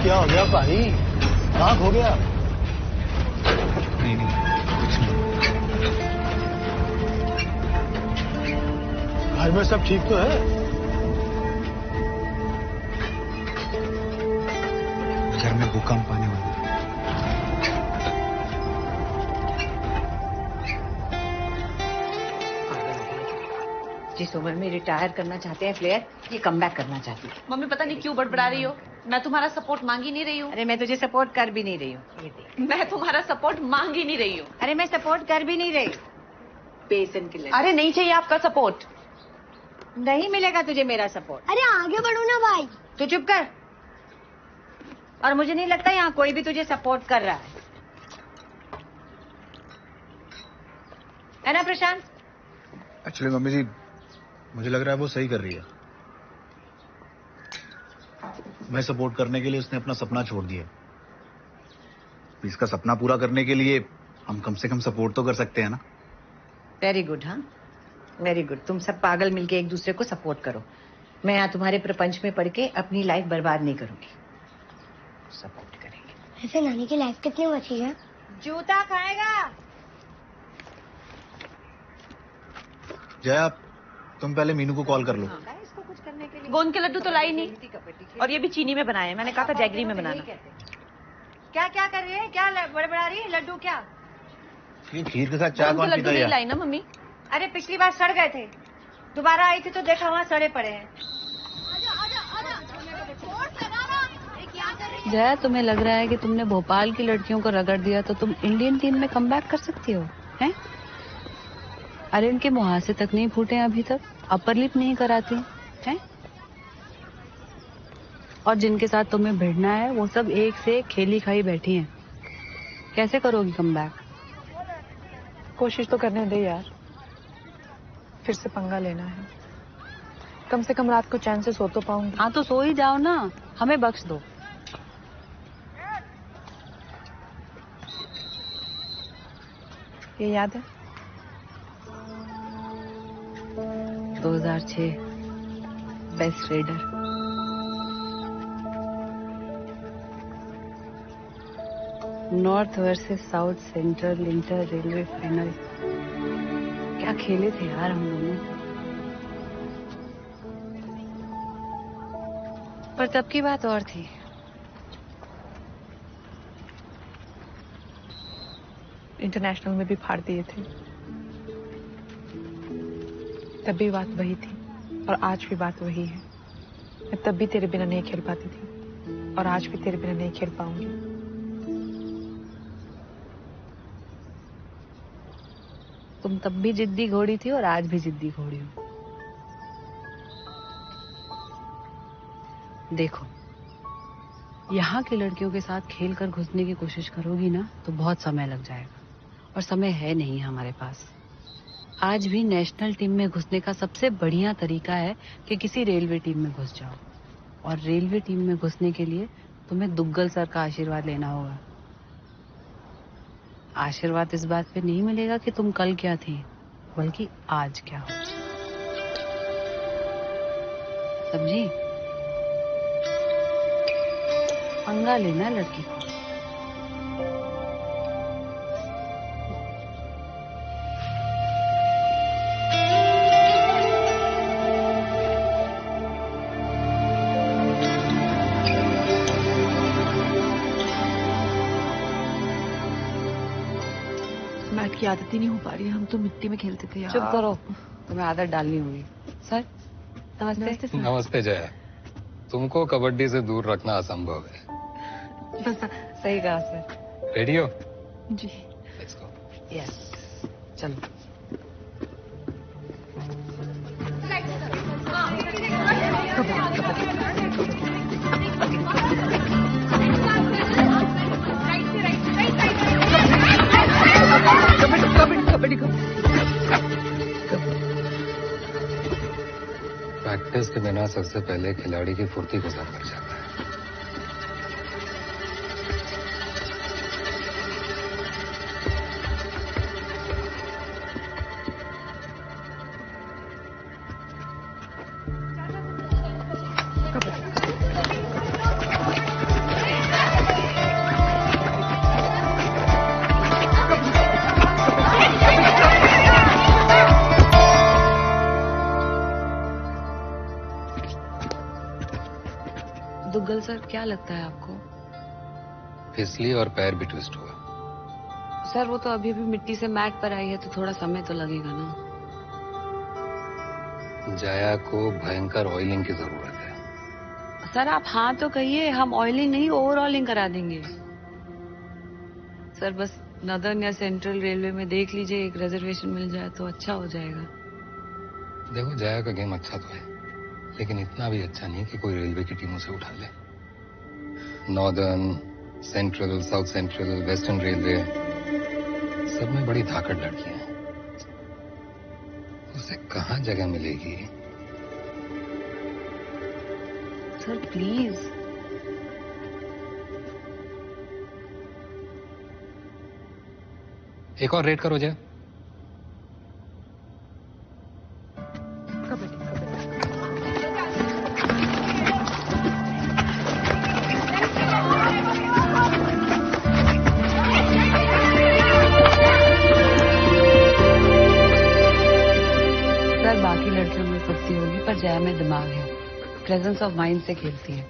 क्या हो गया भाई? आँख हो गया? नहीं कुछ नहीं। घर में सब ठीक तो है? घर में भूकंप आने वाला है। जिस उम्र में रिटायर करना चाहते हैं प्लेयर, ये कम बैक करना चाहती है। मम्मी पता नहीं क्यों बड़बड़ा रही हो। मैं तुम्हारा सपोर्ट मांग ही नहीं रही हूँ। अरे मैं तुझे सपोर्ट कर भी नहीं रही हूँ। ये देख। मैं तुम्हारा सपोर्ट मांग ही नहीं रही हूँ। अरे मैं सपोर्ट कर भी नहीं रही। बेसन के लिए। अरे नहीं चाहिए आपका सपोर्ट। नहीं मिलेगा तुझे मेरा सपोर्ट। अरे आगे बढ़ो ना भाई। तू चुप कर। और मुझे नहीं लगता यहाँ कोई भी तुझे सपोर्ट कर रहा है ना प्रशांत? एक्चुअली मम्मी जी, मुझे लग रहा है वो सही कर रही है। मैं सपोर्ट करने के लिए उसने अपना सपना छोड़ दिया। इसका सपना पूरा करने के लिए हम कम से कम सपोर्ट तो कर सकते हैं ना। Very good. हाँ वेरी गुड। तुम सब पागल मिलके एक दूसरे को सपोर्ट करो। मैं यहाँ तुम्हारे प्रपंच में पढ़ के अपनी लाइफ बर्बाद नहीं करूंगी। सपोर्ट करेंगे। ऐसे नानी की लाइफ कितनी बची है? जूता खाएगा। जया, तुम पहले मीनू को कॉल कर लो। इसको कुछ करने के लिए गोंद के लड्डू तो लाई नहीं, और ये भी चीनी में बनाए। मैंने कहा था जैगरी में बनाना। क्या क्या कर रही है? क्या बड़बड़ा रही है? लड्डू क्या? ये खीर के साथ चाय कौन पीता है? लाई ना मम्मी। अरे पिछली बार सड़ गए थे, दोबारा आई थी तो देखा वहाँ सड़े पड़े हैं। जया, तुम्हें लग रहा है कि तुमने भोपाल की लड़कियों को रगड़ दिया तो तुम इंडियन टीम में कमबैक कर सकती हो, हैं? अरे उनके मुहासे तक नहीं फूटे अभी तक। अपर लिप नहीं कराती हैं? और जिनके साथ तुम्हें भिड़ना है वो सब एक से एक खेली खाई बैठी हैं। कैसे करोगी कमबैक? कोशिश तो करने दे यार, फिर से पंगा लेना है। कम से कम रात को चैन से सो तो पाऊंगी। हाँ तो सो ही जाओ ना, हमें बख्श दो। ये याद है 2006 best raider. North versus south central inter railway final. क्या खेले थे यार हम दोनों। पर तब की बात और थी। इंटरनेशनल में भी फाड़ दिए थे। तब भी बात वही थी और आज भी बात वही है। मैं तब भी तेरे बिना नहीं खेल पाती थी और आज भी तेरे बिना नहीं खेल पाऊंगी। तुम तब भी जिद्दी घोड़ी थी और आज भी जिद्दी घोड़ी हो। देखो, यहाँ की लड़कियों के साथ खेल कर घुसने की कोशिश करोगी ना तो बहुत समय लग जाएगा और समय है नहीं हमारे पास। आज भी नेशनल टीम में घुसने का सबसे बढ़िया तरीका है कि किसी रेलवे टीम में घुस जाओ। और रेलवे टीम में घुसने के लिए तुम्हें दुग्गल सर का आशीर्वाद लेना होगा। आशीर्वाद इस बात पे नहीं मिलेगा कि तुम कल क्या थी, बल्कि आज क्या हो। समझी? पंगा लेना लड़की को। मैट की आदत ही नहीं हो पा रही है। हम तो मिट्टी में खेलते थे यार। चुप करो, तुम्हें आदत डालनी होगी। सर नमस्ते। सर। नमस्ते जया। तुमको कबड्डी से दूर रखना असंभव है। सही कहा सर। रेडी हो? जी। Let's go. यस, चलो। प्रैक्टिस के बिना सबसे पहले खिलाड़ी की फुर्ती को जम कर जाता है। दुग्गल सर, क्या लगता है आपको? फिसली और पैर भी ट्विस्ट हुआ। सर वो तो अभी भी मिट्टी से मैट पर आई है तो थोड़ा समय तो लगेगा ना। जया को भयंकर ऑयलिंग की जरूरत है। सर आप हाँ तो कहिए, हम ऑयलिंग नहीं ओवरऑलिंग करा देंगे। सर बस नदर्न या सेंट्रल रेलवे में देख लीजिए, एक रिजर्वेशन मिल जाए तो अच्छा हो जाएगा। देखो जया का गेम अच्छा तो है, लेकिन इतना भी अच्छा नहीं कि कोई रेलवे की टीमों से उठा ले। Northern, central, south central, western railway, सब में बड़ी धाकड़ लड़कियां हैं। उसे कहाँ जगह मिलेगी? Sir please. एक और रेड करो जया। बाकी लड़कियों में फुर्ती होगी पर जया में दिमाग है, प्रेजेंस ऑफ माइंड से खेलती है।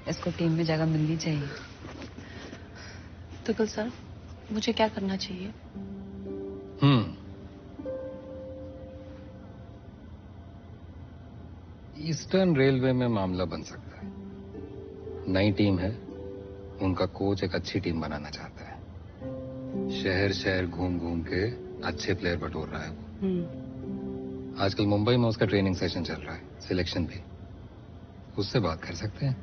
इसको टीम में जगह मिलनी चाहिए। दुग्गल सर, मुझे क्या करना चाहिए? ईस्टर्न रेलवे में मामला बन सकता है। नई टीम है, उनका कोच एक अच्छी टीम बनाना चाहता है। शहर शहर घूम घूम के अच्छे प्लेयर बटोर रहा है वो। आजकल मुंबई में उसका ट्रेनिंग सेशन चल रहा है, सिलेक्शन भी। उससे बात कर सकते हैं।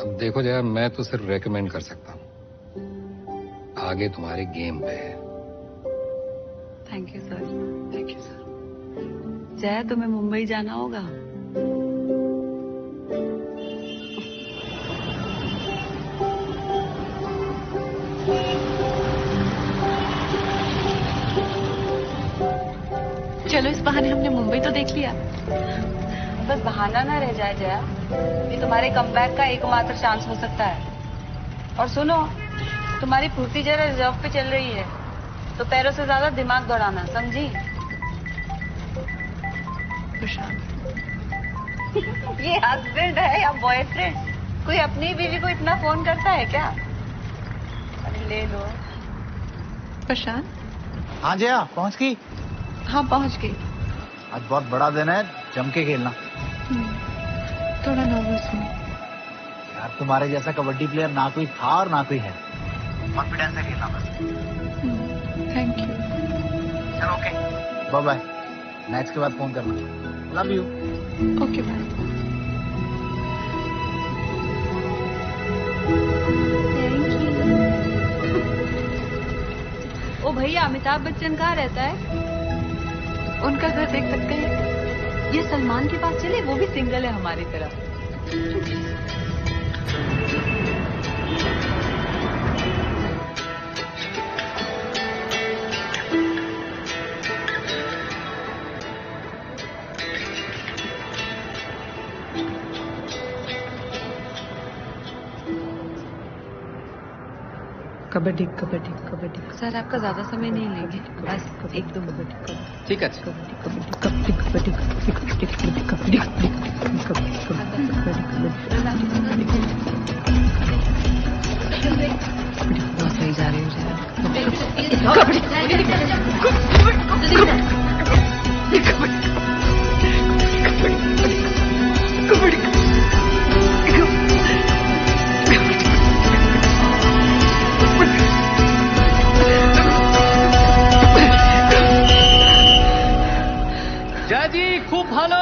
अब देखो जया, मैं तो सिर्फ रेकमेंड कर सकता हूँ, आगे तुम्हारे गेम पे है। Thank you sir, thank you sir. Jaya, तुम्हें मुंबई जाना होगा। चलो, इस बहाने हमने मुंबई तो देख लिया। बस बहाना ना रह जाए जया, ये तुम्हारे कमबैक का एकमात्र चांस हो सकता है। और सुनो, तुम्हारी फुर्ती जरा रिजर्व पे चल रही है, तो पैरों से ज्यादा दिमाग दौड़ाना, समझी? ये हस्बैंड है या बॉयफ्रेंड? कोई अपनी बीवी को इतना फोन करता है क्या? अरे ले लो। प्रशांत। हाँ जया, पहुंच गई? हाँ, पहुंच गई। आज बहुत बड़ा दिन है, जम के खेलना। थोड़ा नर्वस हूँ यार, तुम्हारे जैसा कबड्डी प्लेयर ना कोई था और ना कोई है। कॉन्फिडेंस से खेलना बस। Thank you. चलो ओके, बाय बाय। मैच के बाद फोन करना। Love you. Okay bye. ओ भैया, अमिताभ बच्चन कहाँ रहता है? उनका घर देख सकते हैं। ये सलमान के पास चले, वो भी सिंगल है हमारी तरह। कबड्डी कबड्डी कबड्डी। सर, आपका ज्यादा समय नहीं लेंगे, बस एक दो मिनट। ठीक है। कबड्डी कबड्डी कबड्डी कबड्डी कबड्डी कबड्डी कबड्डी कबड्डी कबड्डी। बहुत सही जा रही जय जी, खूब भालो।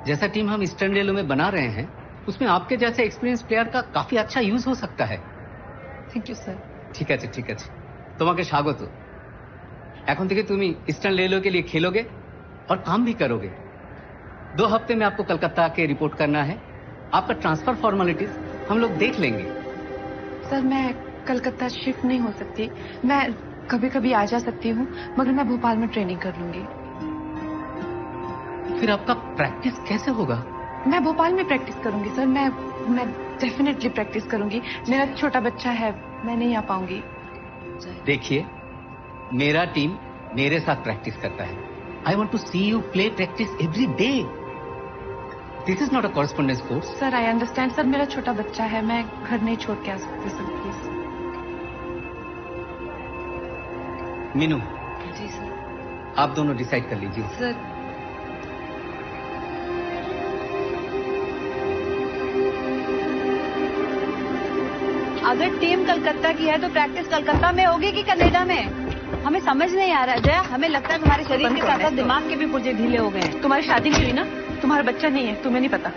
जैसा टीम हम ईस्टर्न रेलवे में बना रहे हैं, उसमें आपके जैसे एक्सपीरियंस प्लेयर का काफी अच्छा यूज हो सकता है। Thank you sir. ঠিক আছে ঠিক আছে, তোমাকে স্বাগত। এখন থেকে তুমি ईस्टर्न रेलवे के लिए खेलोगे और काम भी करोगे। 2 हफ्ते में आपको कलकत्ता आके रिपोर्ट करना है। आपका ट्रांसफर फॉर्मेलिटीज हम लोग देख लेंगे। सर, मैं कलकत्ता शिफ्ट नहीं हो सकती। मैं कभी कभी आ जा सकती हूँ, मगर मैं भोपाल में ट्रेनिंग कर लूंगी। फिर आपका प्रैक्टिस कैसे होगा? मैं भोपाल में प्रैक्टिस करूंगी सर। मैं डेफिनेटली प्रैक्टिस करूंगी। मेरा छोटा बच्चा है, मैं नहीं आ पाऊंगी। देखिए, मेरा टीम मेरे साथ प्रैक्टिस करता है। I want to see you play practice every day. This is not a correspondence course. Sir, I understand sir, मेरा छोटा बच्चा है, मैं घर नहीं छोड़ के आ सकती सर, प्लीज। मीनू। जी सर। आप दोनों डिसाइड कर लीजिए। सर, अगर टीम कलकत्ता की है तो प्रैक्टिस कलकत्ता में होगी कि कनाडा में? हमें समझ नहीं आ रहा है जया। हमें लगता है तुम्हारे शरीर के साथ साथ दिमाग के भी पुर्जे ढीले हो गए हैं। तुम्हारी शादी नहीं हुई ना, तुम्हारा बच्चा नहीं है, तुम्हें नहीं पता।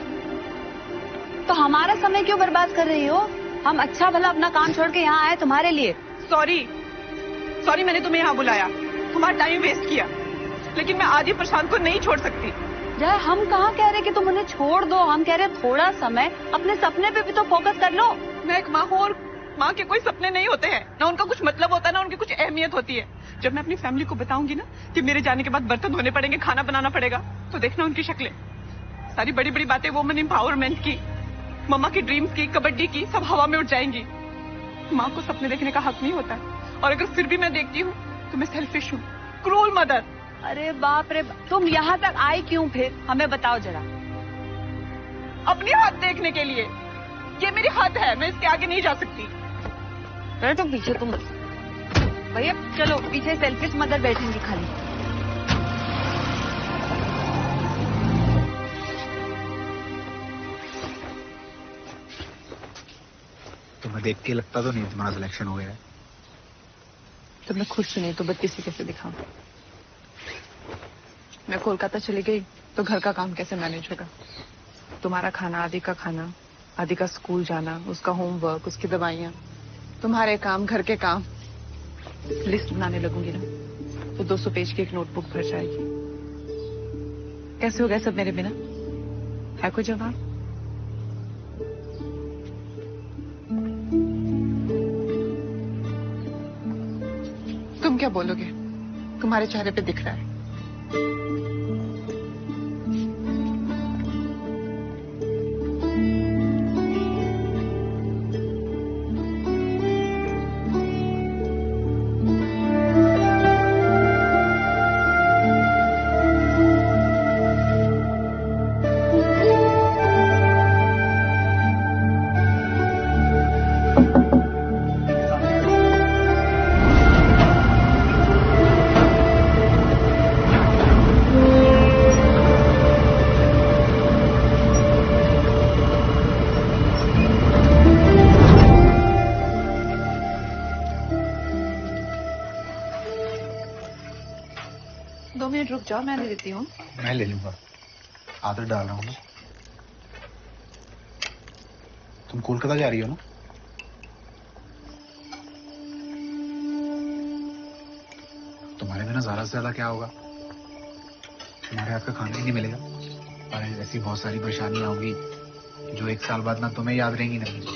तो हमारा समय क्यों बर्बाद कर रही हो? हम अच्छा भला अपना काम छोड़ के यहाँ आए तुम्हारे लिए। सॉरी मैंने तुम्हें यहाँ बुलाया, तुम्हारा टाइम वेस्ट किया, लेकिन मैं आज ही प्रशांत को नहीं छोड़ सकती। जया, हम कहाँ कह रहे कि तुम उन्हें छोड़ दो, हम कह रहे थोड़ा समय अपने सपने पे भी तो फोकस कर लो। मैं एक माँ हूँ और माँ के कोई सपने नहीं होते हैं, ना उनका कुछ मतलब होता है, ना उनकी कुछ अहमियत होती है। जब मैं अपनी फैमिली को बताऊंगी ना कि मेरे जाने के बाद बर्तन धोने पड़ेंगे, खाना बनाना पड़ेगा, तो देखना उनकी शक्लें। सारी बड़ी बड़ी बातें वुमेन एम्पावरमेंट की, मम्मा की ड्रीम्स की, कबड्डी की, सब हवा में उठ जाएंगी। माँ को सपने देखने का हक नहीं होता, और अगर फिर भी मैं देखती हूँ तो मैं सेल्फिश हूँ, क्रूल मदर। अरे बाप रे, तुम यहाँ तक आई क्यों? फिर हमें बताओ जरा। अपनी हद देखने के लिए। ये मेरी हद है, मैं इसके आगे नहीं जा सकती। अरे तो पीछे तुम भैया, चलो पीछे सेल्फिश मदर बैठेंगी खाली। तुम्हें देख के लगता तो नहीं तुम्हारा सिलेक्शन हो गया है। जब मैं खुश नहीं तो बदकिसी कैसे दिखाऊं? मैं कोलकाता चली गई तो घर का काम कैसे मैनेज होगा? तुम्हारा खाना, आदि का खाना, आदि का स्कूल जाना, उसका होमवर्क, उसकी दवाइयाँ, तुम्हारे काम, घर के काम, लिस्ट बनाने लगूंगी ना तो 200 पेज की एक नोटबुक भर जाएगी। कैसे हो गया सब मेरे बिना? है कोई जवाब? तुम क्या बोलोगे? तुम्हारे चेहरे पे दिख रहा है। रुक जाओ, मैं ले लेती हूँ। मैं ले लूंगा, आदत डाल रहा हूँ ना। तुम कोलकाता जा रही हो ना? तुम्हारे बिना ज्यादा से ज्यादा क्या होगा? तुम्हारे हाथ का खाना ही नहीं मिलेगा और ऐसी बहुत सारी परेशानियां होंगी जो 1 साल बाद ना तुम्हें याद रहेंगी ना मुझे।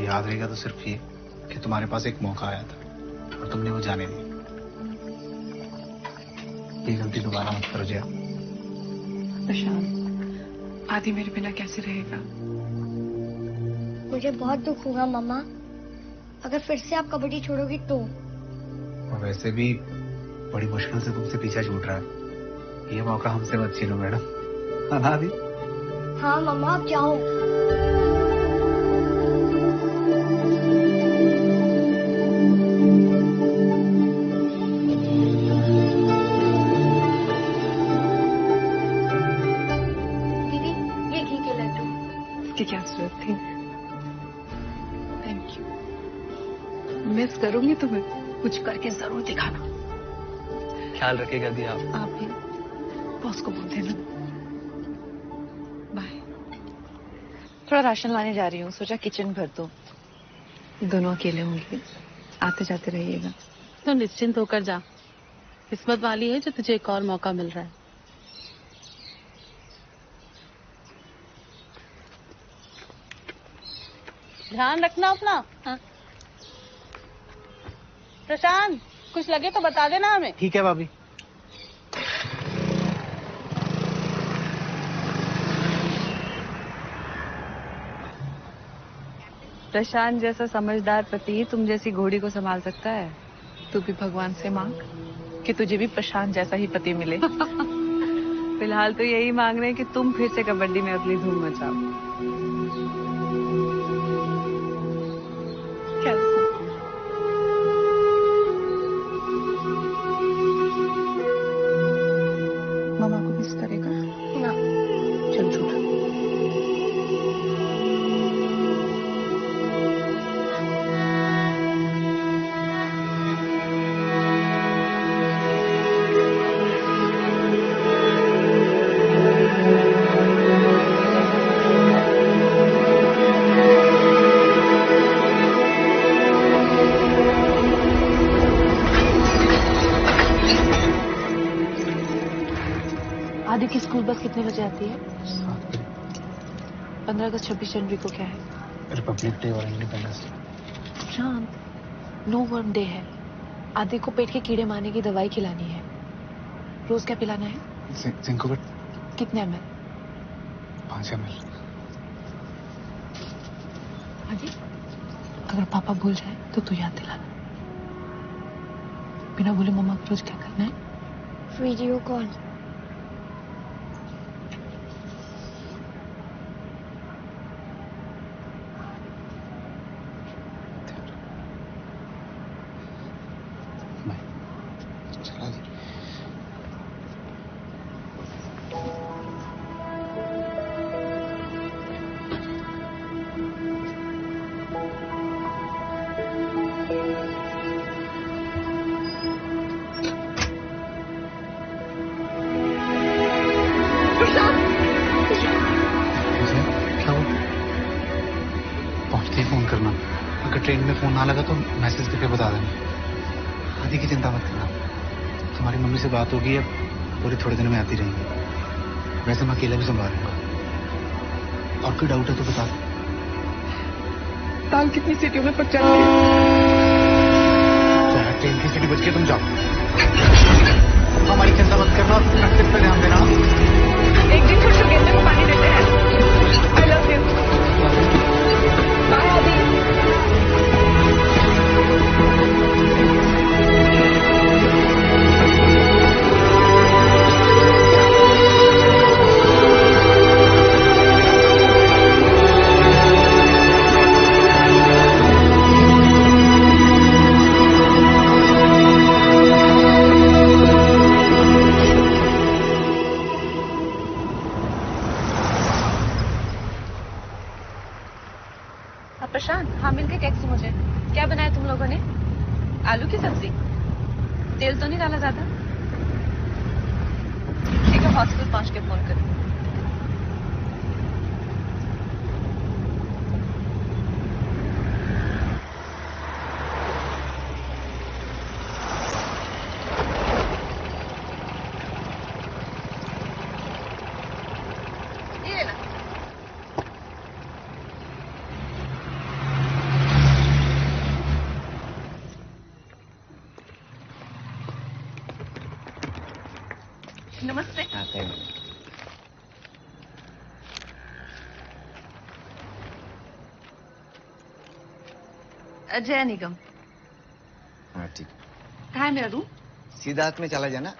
याद रहेगा तो सिर्फ ये कि तुम्हारे पास एक मौका आया था और तुमने वो जाने दिया। ये गलती दोबारा मत करो जया। प्रशांत, आदि मेरे बिना कैसे रहेगा? मुझे बहुत दुख होगा मामा, अगर फिर से आप कबड्डी छोड़ोगी तो। और वैसे भी बड़ी मुश्किल से तुमसे पीछा छूट रहा है, ये मौका हमसे मत छीनो मैडम। हाँ ना आदि? हाँ मामा, आप जाओ। की क्या जरूरत थी? Thank you. मिस करूंगी तुम्हें, कुछ करके जरूर दिखाना। ख्याल रखेगा दी आप भी बॉस को बोल देना। बाय। थोड़ा राशन लाने जा रही हूँ, सोचा किचन भर दो। दोनों अकेले होंगे, आते जाते रहिएगा। तो निश्चिंत होकर जा, किस्मत वाली है जो तुझे एक और मौका मिल रहा है। ध्यान रखना अपना। हाँ। प्रशांत, कुछ लगे तो बता देना हमें। ठीक है भाभी। प्रशांत जैसा समझदार पति तुम जैसी घोड़ी को संभाल सकता है। तू भी भगवान से मांग कि तुझे भी प्रशांत जैसा ही पति मिले। फिलहाल तो यही मांग रहे हैं कि तुम फिर से कबड्डी में अपनी धूम मचाओ। मामा को मिस करेगा ना? चल झूठा। आदि की स्कूल बस कितने बजे आती है? 15 अगस्त 26 जनवरी को क्या है? रिपब्लिक डे और इंडिपेंडेंस डे। शांत, नो वर्म डे है। आदि को पेट के कीड़े मारने की दवाई खिलानी है। रोज क्या पिलाना है? जिंकोविट। कितने ml? 5 ml। आदि, अगर पापा भूल जाए तो तू याद दिलाना। बिना बोले मम्मा को रोज क्या करना है? Video call. ही फोन करना, अगर ट्रेन में फोन ना लगा तो मैसेज करके बता देना। आदि की चिंता मत करना, तुम्हारी मम्मी से बात होगी, अब पूरे थोड़े दिन में आती रहेंगी। वैसे मैं अकेला भी संभाल लूंगा। और कोई डाउट है तो बता दो। दाल कितनी सीटियों में पक जाती है? ट्रेन की सीटी बज के तुम जाओ। हमारी चिंता मत करना, प्रैक्टिस पे ध्यान देना। एक दिन छोटे गेंदे को पानी देते हैं। I love you. बाय आदि। प्रशांत, हाँ मिलके टैक्सी मुझे। क्या बनाया तुम लोगों ने? आलू की सब्जी? तेल तो नहीं डाला ज्यादा? ठीक है, हॉस्टल पहुंच के फोन करूँ। नमस्ते। अजय निगम। हाँ ठीक। कहाँ है मेरा रूम? सीधा हाथ में चला जाना,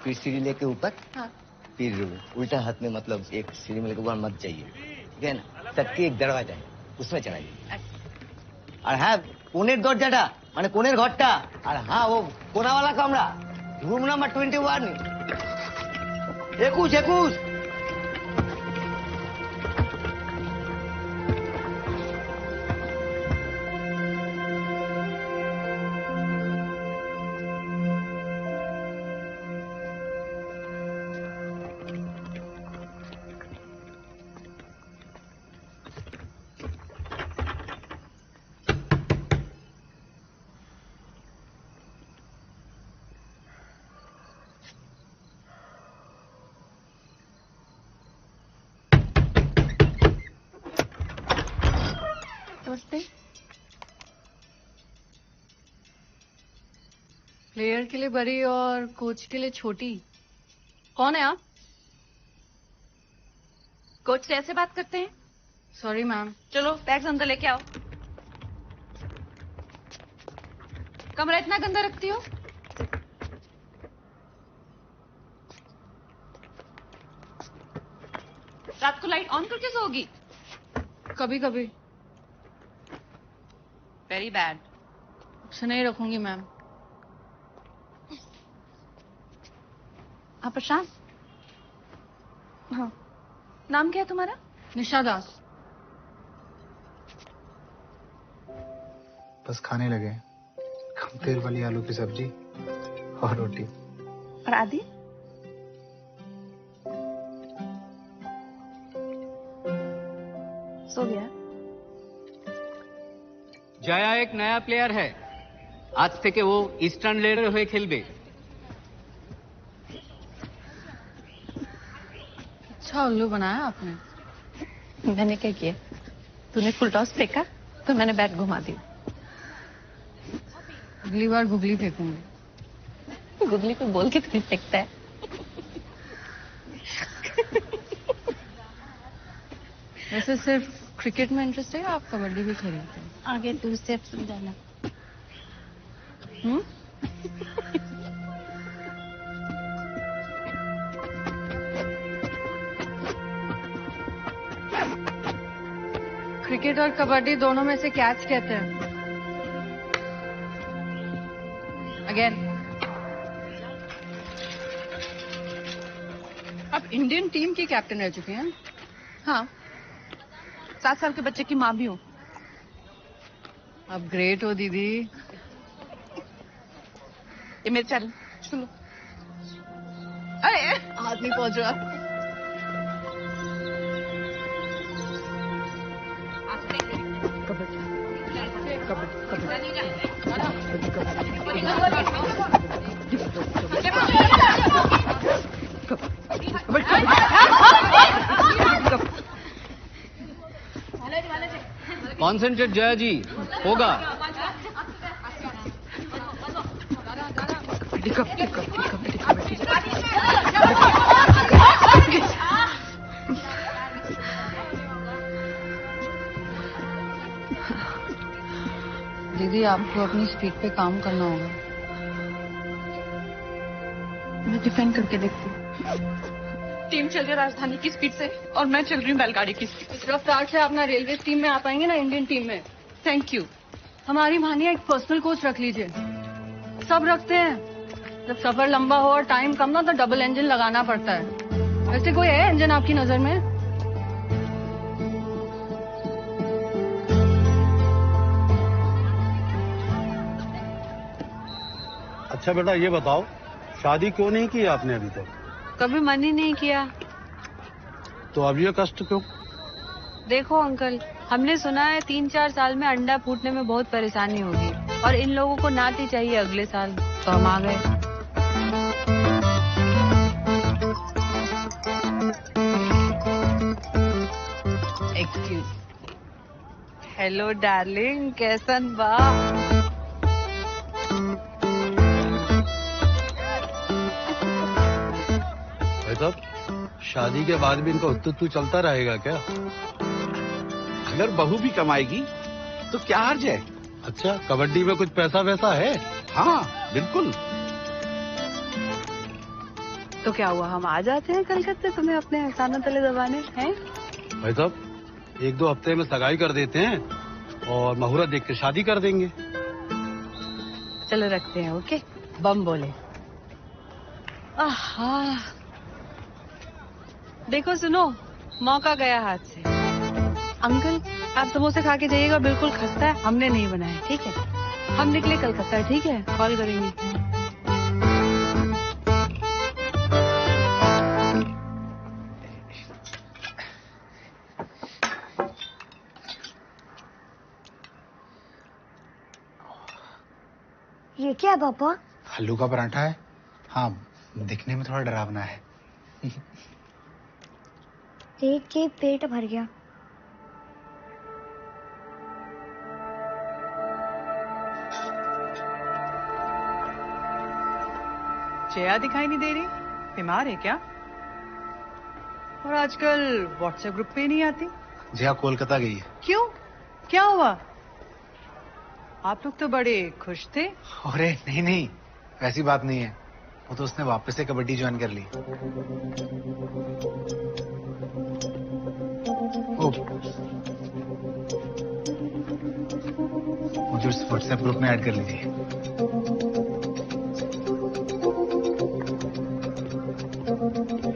फिर सीढ़ी लेके ऊपर, हाँ। फिर उल्टा हाथ में, मतलब एक सीढ़ी में लेके ऊपर मत जाइए, ठीक है ना? सबके एक दरवाजा है, उसमें चला जाइए। और हाँ, कोनेर दरजाटा माने कोनेर घरटा, और हाँ वो कोना वाला कमरा, रूम नंबर 21। 21। प्लेयर के लिए बड़ी और कोच के लिए छोटी। कौन है आप? कोच से ऐसे बात करते हैं? Sorry ma'am. चलो बैग्स अंदर लेके आओ। कमरा इतना गंदा रखती हो? रात को लाइट ऑन करके सोओगी? कभी कभी। Very bad. उसे नहीं रखूंगी मैम। हाँ प्रशांत। हाँ, नाम क्या है तुम्हारा? निशा दास। बस खाने लगे, कम तेल वाली आलू की सब्जी और रोटी। और आदि? सो गया। जया एक नया प्लेयर है, आज থেকে वो ईस्टार्न लेडर হয়ে খেলবে। अच्छा उल्लू बनाया आपने। मैंने क्या किया? तूने फुल टॉस फेंका तो मैंने बैट घुमा दी। अगली बार गुगली फेंकूंगी। गुगली पे बोल के तू फेंकता है। वैसे सिर्फ क्रिकेट में इंटरेस्ट है या आप कबड्डी भी खेलते हैं? आगे तू स्टेप समझाना। क्रिकेट और कबड्डी दोनों में से कैच कहते हैं। अगेन। आप इंडियन टीम की कैप्टन रह चुके हैं? हाँ, 7 साल के बच्चे की माँ भी हूँ। अब ग्रेट हो दीदी। ये मेरे चैनल सुनो। अरे हाथ नहीं पहुंच रहा। कबड्डी। कॉन्सेंट्रेट जया जी, होगा। दीदी आपको अपनी स्पीड पे काम करना होगा। मैं डिफेंड करके देखती हूँ। टीम चल रही है राजधानी की स्पीड से और मैं चल रही हूँ बैलगाड़ी की स्पीड। इस रफ्तार से आप ना रेलवे टीम में आ पाएंगे ना इंडियन टीम में। Thank you. हमारी मानिए एक पर्सनल कोच रख लीजिए। सब रखते हैं, जब सफर लंबा हो और टाइम कम ना तो डबल इंजन लगाना पड़ता है। वैसे कोई है इंजन आपकी नजर में? अच्छा बेटा ये बताओ, शादी क्यों नहीं की आपने अभी तक? कभी मन ही नहीं किया। तो अब ये कष्ट क्यों? देखो अंकल, हमने सुना है 3-4 साल में अंडा फूटने में बहुत परेशानी होगी और इन लोगों को नाती चाहिए अगले साल, तो हम आ गए। एक्सक्यूज। हेलो डार्लिंग, कैसन बा? भाई साहब, शादी के बाद भी इनका उत्तु चलता रहेगा क्या? अगर बहू भी कमाएगी तो क्या हर्ज है? अच्छा, कबड्डी में कुछ पैसा वैसा है? हाँ बिल्कुल। तो क्या हुआ, हम आ जाते हैं कलकत्ते तुम्हें अपने एहसानों तले दबाने हैं? भाई साहब, 1-2 हफ्ते में सगाई कर देते हैं और मुहूर्त देख के शादी कर देंगे। चलो रखते हैं, ओके? बम बोले। आहा, देखो सुनो, मौका गया हाथ से। अंकल आप समोसे खा के जाइएगा, बिल्कुल खस्ता है, हमने नहीं बनाया, ठीक है? हम निकले कलकत्ता, ठीक है? कॉल करेंगे। ये क्या है पापा? आलू का पराठा है। हाँ, दिखने में थोड़ा डरावना है। देख के पेट भर गया। जया दिखाई नहीं दे रही, बीमार है क्या? और आजकल व्हाट्सएप ग्रुप पे नहीं आती। जया कोलकाता गई है। क्यों, क्या हुआ? आप लोग तो बड़े खुश थे। अरे नहीं नहीं, वैसी बात नहीं है। वो तो उसने वापस से कबड्डी ज्वाइन कर ली। मुझे उस व्हाट्सएप ग्रुप में ऐड कर लीजिए।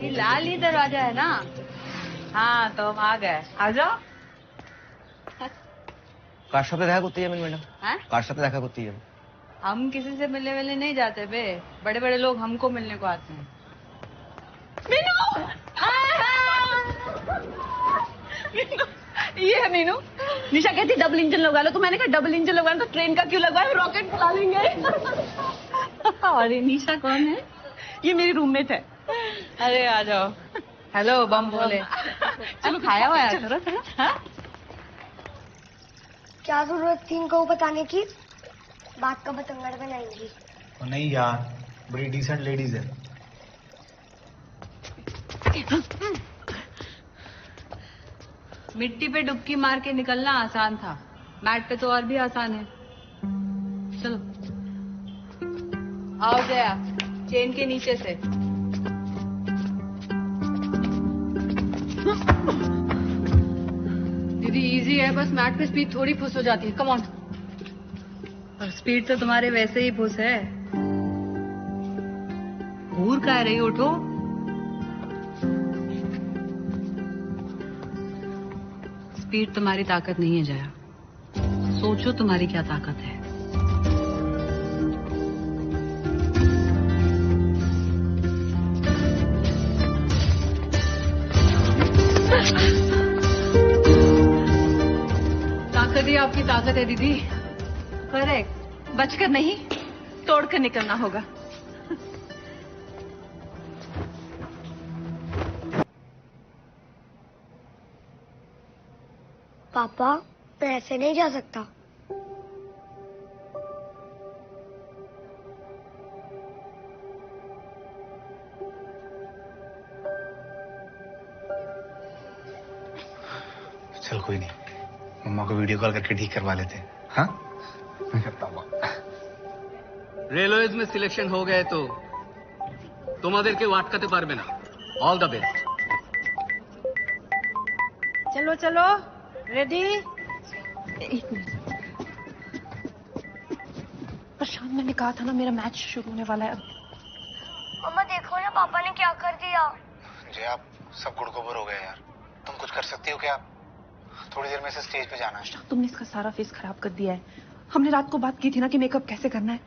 ये लाल ही दरवाजा है ना? हाँ तो हम आ गए, आ जाओ। কার সাথে দেখা করতে যাবেন ম্যাডাম? हैं? কার সাথে দেখা করতে যাবেন? हम किसी से मिलने वाले नहीं जाते बे, बड़े बड़े लोग हमको मिलने को आते हैं। मीनू! ये है मीनू। निशा कहती डबल इंजन लगा लो, तो मैंने कहा डबल इंजन लगवाना तो ट्रेन का क्यों लगवाए, रॉकेट चला लेंगे। अरे निशा कौन है? ये मेरी रूममेट है। अरे आ जाओ। हेलो बम बोले। चलो खाया हुआ है, चलो चलो। हाँ? क्या जरूरत थी इनको बताने की? बात का बतंगड़ बनाएंगी। नहीं यार, बड़ी डिसेंट लेडीज है। मिट्टी पे डुबकी मार के निकलना आसान था, मैट पे तो और भी आसान है। चलो आओ जया, चेन के नीचे से। दीदी इजी है, बस मैट पे स्पीड थोड़ी फुस हो जाती है। Come on. और स्पीड तो तुम्हारे वैसे ही फुस है। घूर का रही, उठो। स्पीड तुम्हारी ताकत नहीं है जया, सोचो तुम्हारी क्या ताकत है। ताकत ही आपकी ताकत है दीदी। करेक्ट, बचकर नहीं तोड़कर निकलना होगा। पापा, मैं ऐसे नहीं जा सकता। चल कोई नहीं, मम्मा को वीडियो कॉल करके ठीक करवा लेते हैं। हाँ, मैं करता हूँ। रेलवेज में सिलेक्शन हो गए तो তোমাদেরকে আটকাতে পারবে না। All the best. चलो चलो, रेडी। प्रशांत, मैंने कहा था ना मेरा मैच शुरू होने वाला है अब। मम्मा देखो ना, पापा ने क्या कर दिया। जय, आप सब गुड़गोबर हो गए यार। तुम कुछ कर सकती हो क्या? थोड़ी देर में से स्टेज पे जाना है। तुमने इसका सारा फेस खराब कर दिया है। हमने रात को बात की थी ना कि मेकअप कैसे करना है।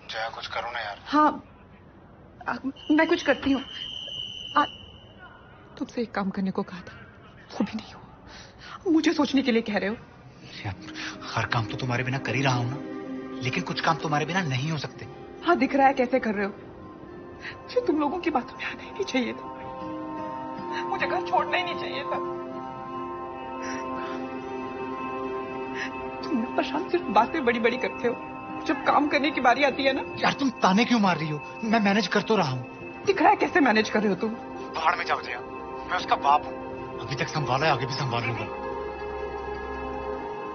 जया, कुछ करो ना यार। हाँ, मैं कुछ करती हूँ। तुमसे एक काम करने को कहा था, वो भी नहीं हुआ। मुझे सोचने के लिए कह रहे हो? यार, हर काम तो तुम्हारे बिना कर ही रहा हूँ ना, लेकिन कुछ काम तुम्हारे बिना नहीं हो सकते। हाँ, दिख रहा है कैसे कर रहे हो। मुझे तुम लोगों की बातों में आना ही नहीं चाहिए था। मुझे घर छोड़ना ही नहीं चाहिए था। तुम ना प्रशांत सिर्फ बातें बड़ी बड़ी करते हो, जब काम करने की बारी आती है ना। यार, तुम ताने क्यों मार रही हो? मैं मैनेज कर तो रहा हूँ। दिख रहा है कैसे मैनेज कर रहे हो तुम। भाड़ में जाओ जया, मैं उसका बाप हूँ। अभी तक संभाला है, आगे भी संभालूंगा।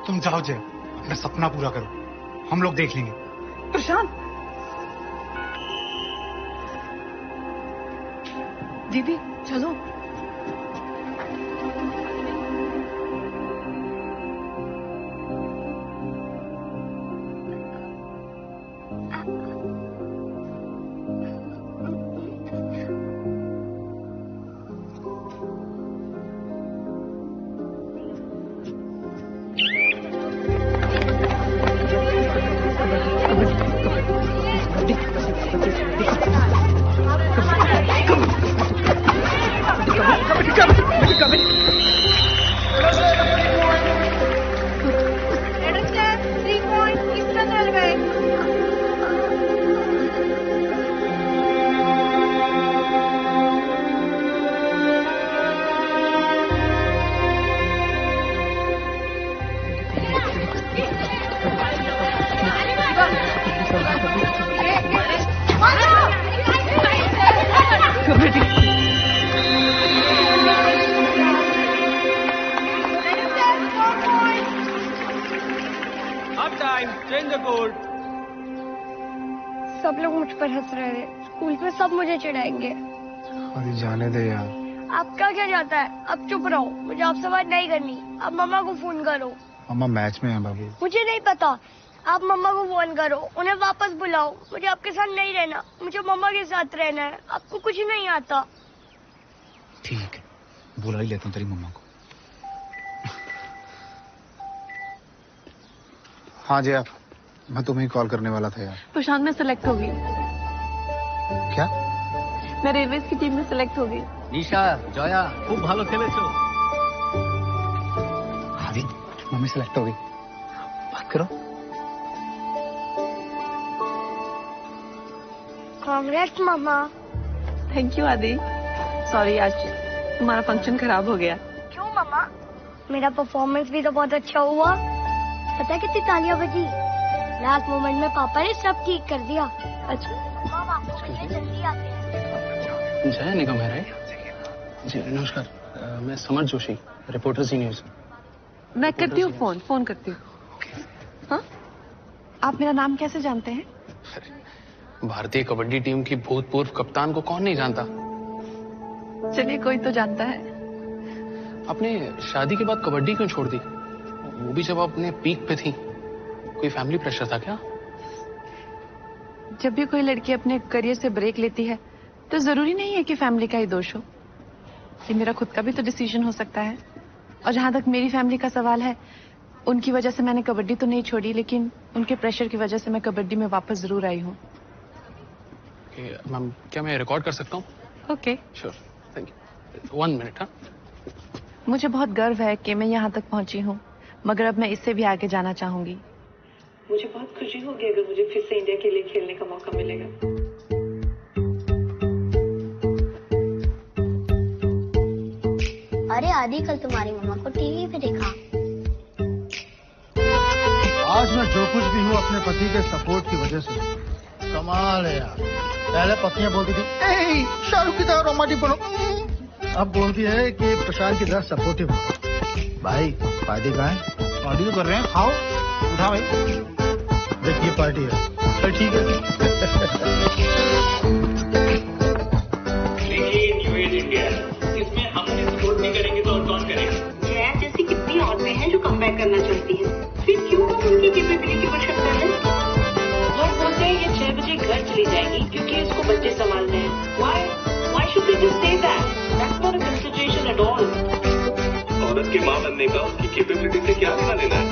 तुम जाओ जया, अपना सपना पूरा करो, हम लोग देख लेंगे। प्रशांत। दीदी चलो। सब लोग मुझ पर हंस रहे थे। स्कूल में सब मुझे चिढ़ाएंगे। अरे जाने दे यार। आपका क्या जाता है, अब चुप रहो। मुझे आपसे बात नहीं करनी। आप मम्मा को फोन करो। मम्मा मैच में है बाबू। मुझे नहीं पता। आप मम्मा को फोन करो, उन्हें वापस बुलाओ। मुझे आपके साथ नहीं रहना, मुझे मम्मा के साथ रहना है। आपको कुछ नहीं आता। ठीक है, बुला ही लेता हूँ तेरी मम्मा को। हाँ जया, मैं तुम्हें कॉल करने वाला था यार। प्रशांत, मैं सिलेक्ट हो गई। क्या? मैं रेलवेज की टीम में सिलेक्ट हो गई। निशा, जया, खूब ভালো খেলেছো। आदि, मम्मी सिलेक्ट हो गई। बात करो। कांग्रेस मम्मा। थैंक यू आदि। सॉरी, आज तुम्हारा फंक्शन खराब हो गया। क्यों मम्मा? मेरा परफॉर्मेंस भी तो बहुत अच्छा हुआ। पता है कितनी तालियां बजी? लास्ट मोमेंट में पापा ने सब ठीक कर दिया। अच्छा, माँ आपको मिलने जल्दी आते हैं। जया निगम है राइट? जी नमस्कार, मैं समर जोशी, रिपोर्टर जी न्यूज। मैं करती हूँ फोन करती हूँ। हाँ, आप मेरा नाम कैसे जानते हैं? भारतीय कबड्डी टीम की भूतपूर्व कप्तान को कौन नहीं जानता। चलिए, कोई तो जानता है। आपने शादी के बाद कबड्डी क्यों छोड़ दी, वो भी जब आप अपने पीक पे थी? कोई फैमिली प्रेशर था क्या? जब भी कोई लड़की अपने करियर से ब्रेक लेती है तो जरूरी नहीं है कि फैमिली का ही दोष हो। ये मेरा खुद का भी तो डिसीजन हो सकता है। और जहां तक मेरी फैमिली का सवाल है, उनकी वजह से मैंने कबड्डी तो नहीं छोड़ी, लेकिन उनके प्रेशर की वजह से मैं कबड्डी में वापस जरूर आई हूँ। मैम, क्या मैं रिकॉर्ड कर सकता हूँ? Okay, sure, thank you. 1 minute. हाँ, मुझे बहुत गर्व है कि मैं यहाँ तक पहुंची हूँ। मगर अब मैं इससे भी आगे जाना चाहूंगी। मुझे बहुत खुशी होगी अगर मुझे फिर से इंडिया के लिए खेलने का मौका मिलेगा। अरे आदि, कल तुम्हारी मम्मा को टीवी पे देखा। आज मैं जो कुछ भी हूँ अपने पति के सपोर्ट की वजह से। कमाल है यार। पहले पत्नियां बोलती थी शाहरुख की तरह रोमांटिक बनो, अब बोलती है कि प्रशांत की तरह सपोर्टिव बनो। भाई पार्टी कहाँ है? पार्टी तो कर रहे हैं, खाओ, उठा भाई। देखिए पार्टी है, चल ठीक है। देखिए न्यू एज इंडिया, इसमें हम उन्हें सपोर्ट नहीं करेंगे तो और कौन करेगा? जया जैसी कितनी औरतें हैं जो कमबैक करना चाहती हैं, फिर क्यों हम उनकी कैपेबिलिटी पर शक कर रहे हैं? लोग बोलते हैं ये 6 बजे घर चली जाएगी क्योंकि इसको बच्चे संभालने हैं। Why should they just say that? That's not a consideration at all. औरत के माँ बनने का उसकी कैपेबिलिटी से क्या लेना देना है?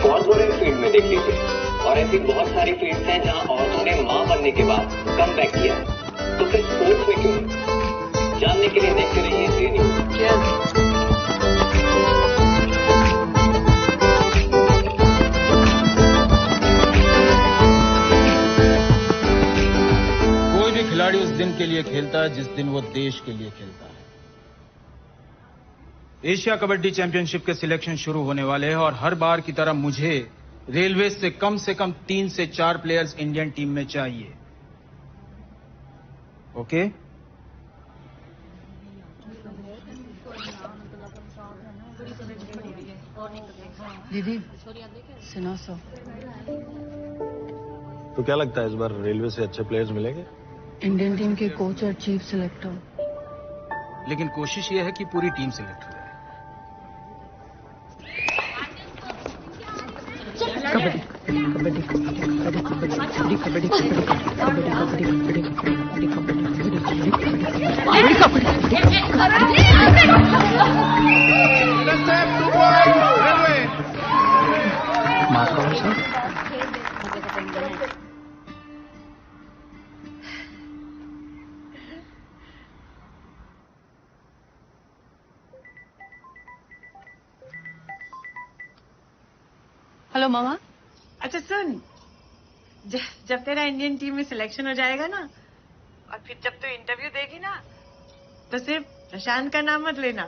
कॉर्पोरेट फील्ड में देख लीजिए, और ऐसी बहुत सारी फील्ड्स हैं जहाँ औरतों ने माँ बनने के बाद कम बैक किया, तो फिर स्पोर्ट्स में क्यों नहीं? जानने के लिए देखते रहिए जी न्यूज़। कोई भी खिलाड़ी उस दिन के लिए खेलता है जिस दिन वो देश के लिए खेलता है। एशिया कबड्डी चैंपियनशिप के सिलेक्शन शुरू होने वाले हैं और हर बार की तरह मुझे रेलवे से कम 3 से 4 प्लेयर्स इंडियन टीम में चाहिए। ओके? दीदी सुनो सो। तो क्या लगता है इस बार रेलवे से अच्छे प्लेयर्स मिलेंगे? इंडियन टीम के कोच और चीफ सिलेक्टर। लेकिन कोशिश ये है कि पूरी टीम सिलेक्ट हो। हेलो मामा। अच्छा सुन, जब तेरा इंडियन टीम में सिलेक्शन हो जाएगा ना, और फिर जब तू इंटरव्यू देगी ना, तो सिर्फ प्रशांत का नाम मत लेना,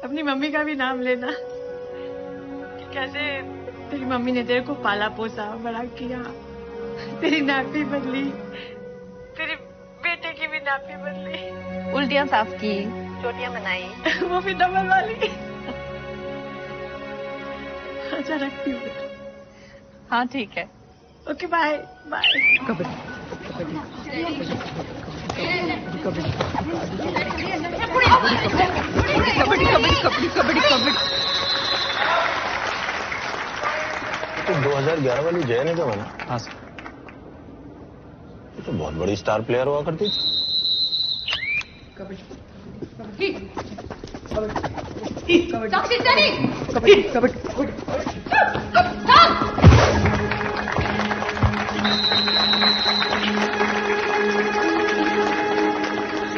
अपनी मम्मी का भी नाम लेना। कि कैसे तेरी मम्मी ने तेरे को पाला पोसा, बड़ा किया, तेरी नापी बदली, तेरे बेटे की भी नापी बदली, उल्टियां साफ की, चोटियां बनाई, वो भी डबल वाली। अच्छा रखती हूँ। हाँ ठीक है। Okay bye bye. तो 2011 वाली जया निगम है ना? हाँ सर। ये तो बहुत बड़ी स्टार प्लेयर हुआ करती थी।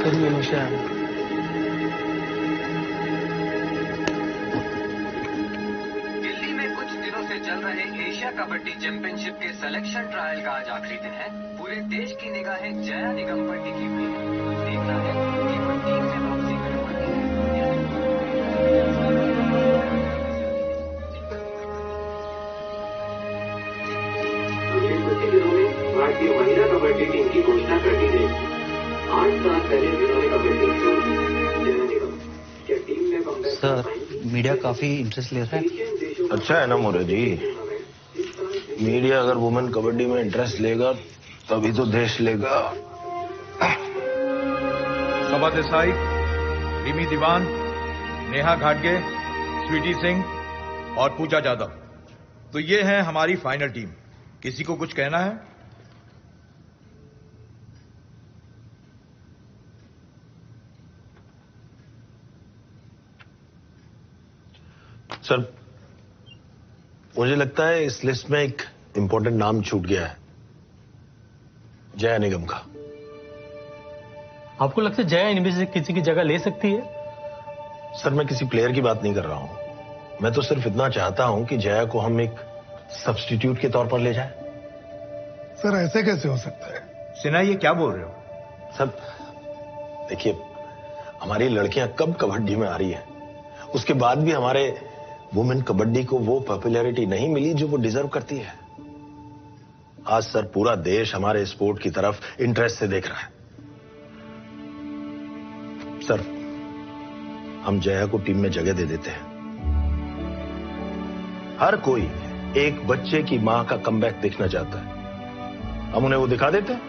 दिल्ली में कुछ दिनों से चल रहे एशिया कबड्डी चैंपियनशिप के सिलेक्शन ट्रायल का आज आखिरी दिन है। पूरे देश की निगाहें जया निगम पर टिकी हुई है। देखना है कि वो टीम से वापसी कर पाती है। अगले कुछ दिनों में भारतीय महिला कबड्डी टीम की घोषणा कर दी गई। 8 साल पहले जिन्होंने कबड्डी छोड़ी, जया निगम, क्या टीम में कमबैक? सर मीडिया काफी इंटरेस्ट ले रहा है। अच्छा है ना मोरे जी, मीडिया अगर वुमेन कबड्डी में इंटरेस्ट लेगा तभी तो देश लेगा। सबा देसाई, रिमी दीवान, नेहा घाटगे, स्वीटी सिंह और पूजा यादव, तो ये है हमारी फाइनल टीम। किसी को कुछ कहना है? सर मुझे लगता है इस लिस्ट में एक इंपॉर्टेंट नाम छूट गया है, जया निगम का। आपको लगता है जया इनमें से किसी की जगह ले सकती है? सर मैं किसी प्लेयर की बात नहीं कर रहा हूं, मैं तो सिर्फ इतना चाहता हूं कि जया को हम एक सब्स्टिट्यूट के तौर पर ले जाएं। सर ऐसे कैसे हो सकता है? सिन्हा ये क्या बोल रहे हो? सर देखिए, हमारी लड़कियां कब कबड्डी में आ रही है, उसके बाद भी हमारे वुमेन कबड्डी को वो पॉपुलैरिटी नहीं मिली जो वो डिजर्व करती है। आज सर पूरा देश हमारे स्पोर्ट की तरफ इंटरेस्ट से देख रहा है। सर हम जया को टीम में जगह दे देते हैं। हर कोई एक बच्चे की मां का कमबैक देखना चाहता है। हम उन्हें वो दिखा देते हैं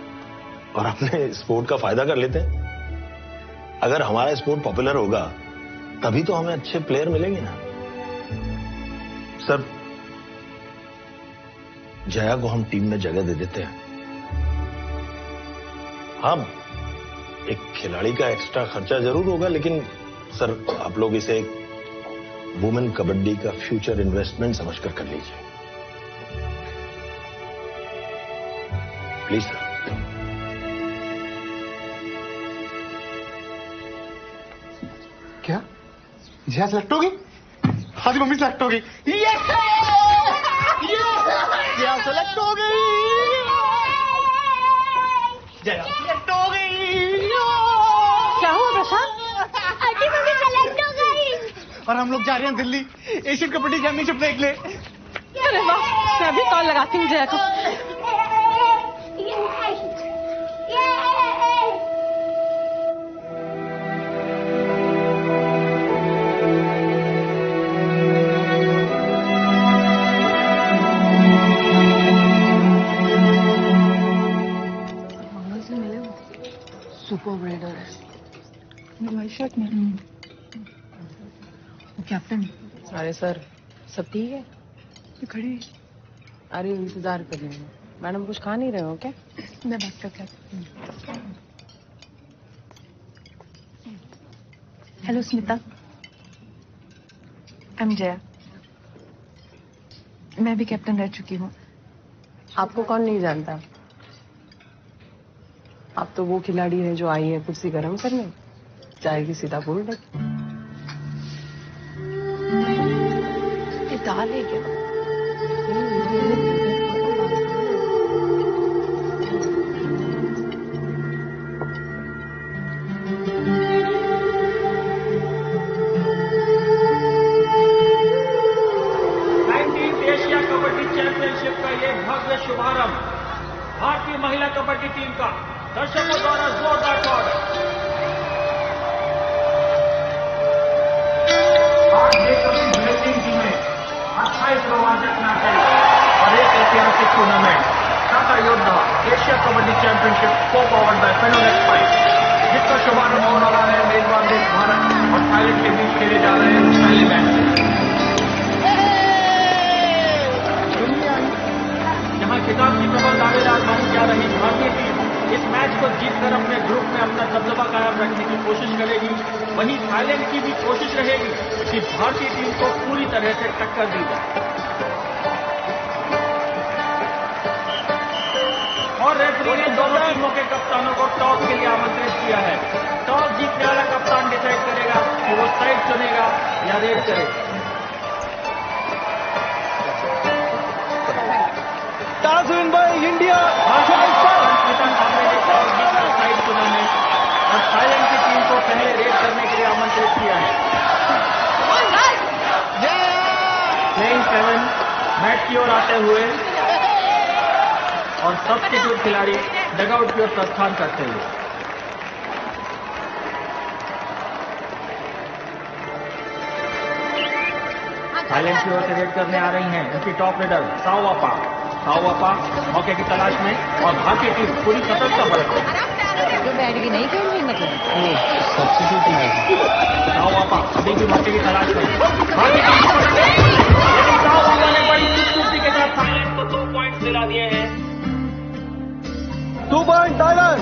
और अपने स्पोर्ट का फायदा कर लेते हैं। अगर हमारा स्पोर्ट पॉपुलर होगा तभी तो हमें अच्छे प्लेयर मिलेंगे ना। सर जया को हम टीम में जगह दे देते हैं। हाँ, एक खिलाड़ी का एक्स्ट्रा खर्चा जरूर होगा, लेकिन सर आप लोग इसे एक वुमेन कबड्डी का फ्यूचर इन्वेस्टमेंट समझकर कर लीजिए प्लीज सर। क्या जया सेलेक्ट होगी? हाँ जी मम्मी सेलेक्ट होगी। जया सेलेक्ट हो गई। जया सेलेक्ट हो गई। क्या हुआ प्रशांत? आंटी मम्मी सेलेक्ट हो गई। और हम लोग जा रहे हैं दिल्ली एशियन कबड्डी चैंपियनशिप देखने। अरे वाह, मैं अभी कॉल लगाती हूँ जया को। सुपर रेडर है वाइट शर्ट में। वो कैप्टन। अरे सर सब ठीक है? ये खड़ी है। अरे इंतजार कर रहे हैं मैडम, कुछ खा नहीं रहे हो क्या? मैं बात करके। Hello Smita, I am Jaya. मैं भी कैप्टन रह चुकी हूँ। आपको कौन नहीं जानता? आप तो वो खिलाड़ी है जो आई है कुर्सी गर्म करने, जाएगी सीधा बोल रही। ये दाल है क्या? एशिया कबड्डी चैंपियनशिप का ये भव्य शुभारंभ भारतीय महिला कबड्डी टीम का दर्शकों द्वारा जोरदार स्वागत। आज ये कभी बेहतरीन टीमें 28 रोमांचक मैच और एक ऐतिहासिक टूर्नामेंट टाटा योद्धा एशिया कबड्डी चैंपियनशिप को पावर्ड बाय फेनोलेक्स फाइट, जिसका शुभारंभ होने वाला है मेजबान देश भारत और थाईलैंड के बीच खेले जा रहे हैं पहले मैच। जहां खिताब की प्रबल दावेदार मानी जा रही भारतीय टीम इस मैच को जीतकर अपने ग्रुप में अपना दबदबा कायम रखने की कोशिश करेगी, वहीं थाईलैंड की भी कोशिश रहेगी कि भारतीय टीम को पूरी तरह से टक्कर दी जाए। और रेफरी ने दोनों टीमों के कप्तानों को टॉस के लिए आमंत्रित किया है। टॉस जीतने वाला कप्तान डिसाइड करेगा कि वो साइड चुनेगा या रेड करेगा। Toss win by India. Side चुना है और थाईलैंड की टीम को पहले रेड करने के लिए आमंत्रित किया है। प्लेइंग 7 मैच की ओर आते हुए और सब्स्टिट्यूट खिलाड़ी डगआउट की ओर प्रस्थान करते हुए। थाईलैंड की ओर से रेड करने आ रही हैं उनकी टॉप रेडर साओवापा मौके की तलाश में और भारतीय टीम पूरी सतर्कता बरतती है। तो बैठ के नहीं खेल रही मतलब सब्स्टिट्यूट मैच। साओवापा अभी भी मौके की तलाश में। भारतीय टीम लेकिन साओवापा ने बड़ी खूबसूरती के साथ थाईलैंड को 2 पॉइंट्स दिला दिए हैं। 2 पॉइंट थाईलैंड।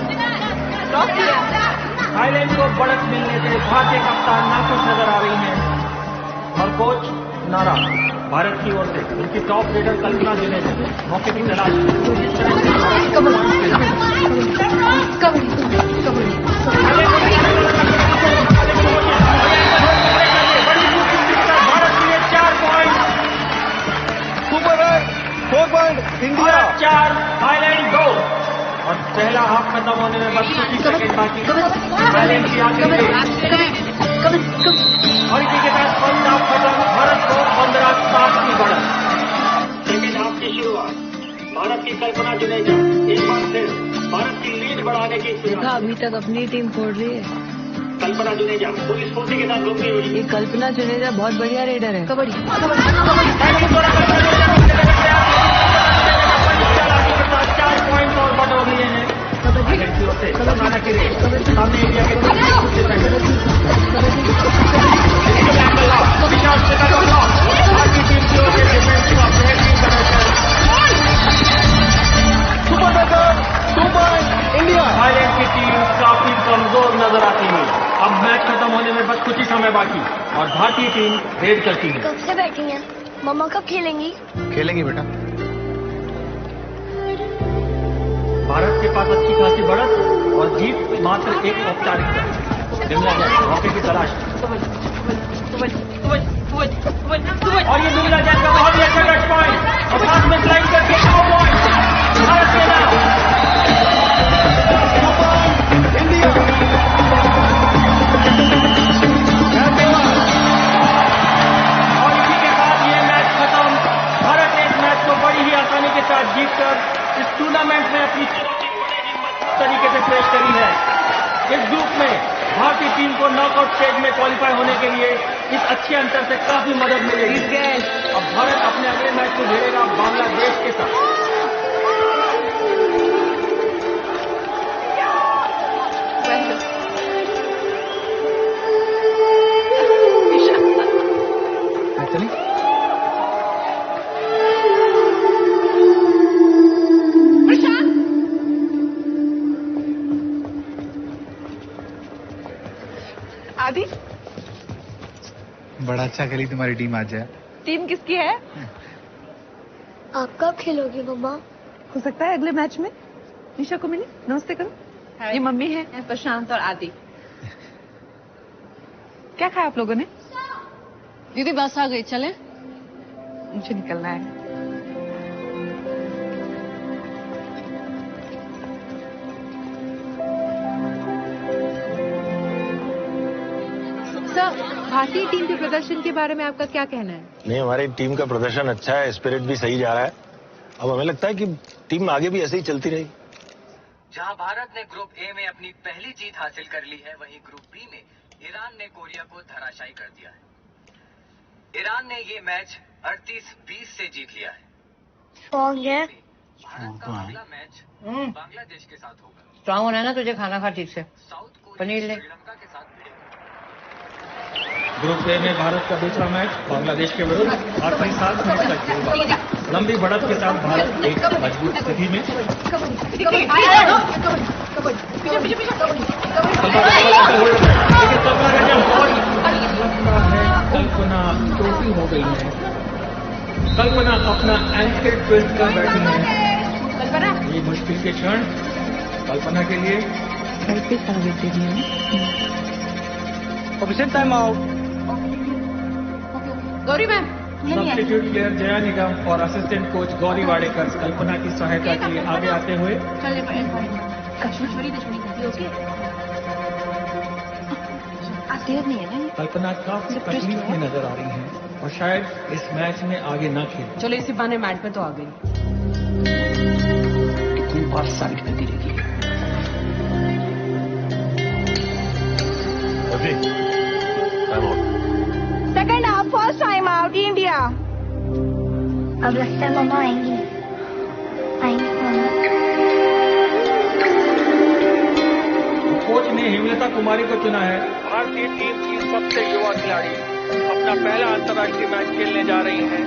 थाईलैंड को बढ़त मिलने से भारतीय कप्तान नाखुश नजर आ रही हैं और कोच नारा भारत की ओर से उनकी टॉप रेडर कल्पना जुनेजा मौके की तलाश में। भारत के लिए 4 होने में बस कुछ ही सेकंड बाकी। बैलेंस की आखिरी और इसी के साथ फर्स्ट हाफ खत्म। भारत को 15-7 की बढ़त। सेकंड हाफ की शुरुआत। भारत की कल्पना जुनेजा एक बार फिर भारत की लीड बढ़ाने की देखा अभी तक अपनी टीम फोड़ रही है। कल्पना जुनेजा पूरी स्फूर्ति के साथ रोकती हुई। ये कल्पना जुनेजा बहुत बढ़िया रेडर है। कबड्डी 4 पॉइंट और बढ़ लिए हैं। कल्पना की रेड सामने इंडिया के भारतीय टीम की ओर से डिफेंस का बेहतरीन प्रदर्शन। Super India. थाईलैंड की टीम काफी कमजोर नजर आती है। अब मैच खत्म होने में बस कुछ ही समय बाकी और भारतीय टीम रेड करती है। कब से बैठी हैं? मम्मा कब खेलेंगी? खेलेंगी बेटा। भारत के पास अच्छी खासी बढ़त और जीत मात्र एक औपचारिकता। मौके की तलाश और ये दुनिया जैन का बहुत ही अच्छा टच पॉइंट और साथ में स्लाइड करके भारत के नाम इंडिया। और इसी के साथ ये मैच खत्म। भारत ने इस मैच को बड़ी ही आसानी के साथ जीतकर इस टूर्नामेंट में अपनी तरीके से पेश करी है। इस ग्रुप में भारतीय टीम को नॉकआउट स्टेज में क्वालिफाई होने के लिए इस अच्छे अंतर से काफी मदद मिलेगी। अब भारत अपने अगले मैच को खेलेगा बांग्लादेश के साथ। आदि बड़ा अच्छा खेली तुम्हारी टीम आज है। टीम किसकी है? आप कब खेलोगे मम्मा? हो सकता है अगले मैच में। निशा को मिले, नमस्ते करो। ये मम्मी है प्रशांत और आदि। क्या खाया आप लोगों ने? दीदी बस आ गई, चले? मुझे निकलना है। सर, भारतीय टीम के प्रदर्शन के बारे में आपका क्या कहना है? नहीं, हमारी टीम का प्रदर्शन अच्छा है, स्पिरिट भी सही जा रहा है। अब हमें लगता है कि टीम आगे भी ऐसे ही चलती रहेगी। जहां भारत ने ग्रुप ए में अपनी पहली जीत हासिल कर ली है, वहीं ग्रुप बी में ईरान ने कोरिया को धराशायी कर दिया है। ईरान ने ये मैच 38-20 से जीत लिया है। स्ट्रॉन्ग है। भारत का अगला मैच बांग्लादेश के साथ होगा। स्ट्रांग होना है ना तुझे, खाना खा ठीक से। पनीर ले। श्रीलंका के साथ ग्रुप ए में भारत का दूसरा मैच बांग्लादेश के विरुद्ध आखिरी 7 मैच तक खेलेगा। लंबी बढ़त के साथ भारत एक मजबूत स्थिति में। कल्पना चोटी हो गई है। कल्पना अपना एंकल ट्विस्ट कर बैठी है। ये मुश्किल के क्षण कल्पना के लिए। Official time out. Gauri ma'am, substitute player Jaya Nigam और असिस्टेंट कोच गौरी वाडेकर कल्पना की सहायता के लिए आगे आते हुए। कल्पना काफी तकलीफ में नजर आ रही है और शायद इस मैच में आगे न खेले। चलो इसी बहाने मैच पे तो आ गई। कितनी बार साइड पे गिरेगी। Second half first time out India. अब लगता है मम्मा आएंगी। कोच ने हेमलता कुमारी को चुना है। भारतीय टीम की सबसे युवा खिलाड़ी अपना पहला अंतर्राष्ट्रीय मैच खेलने जा रही हैं।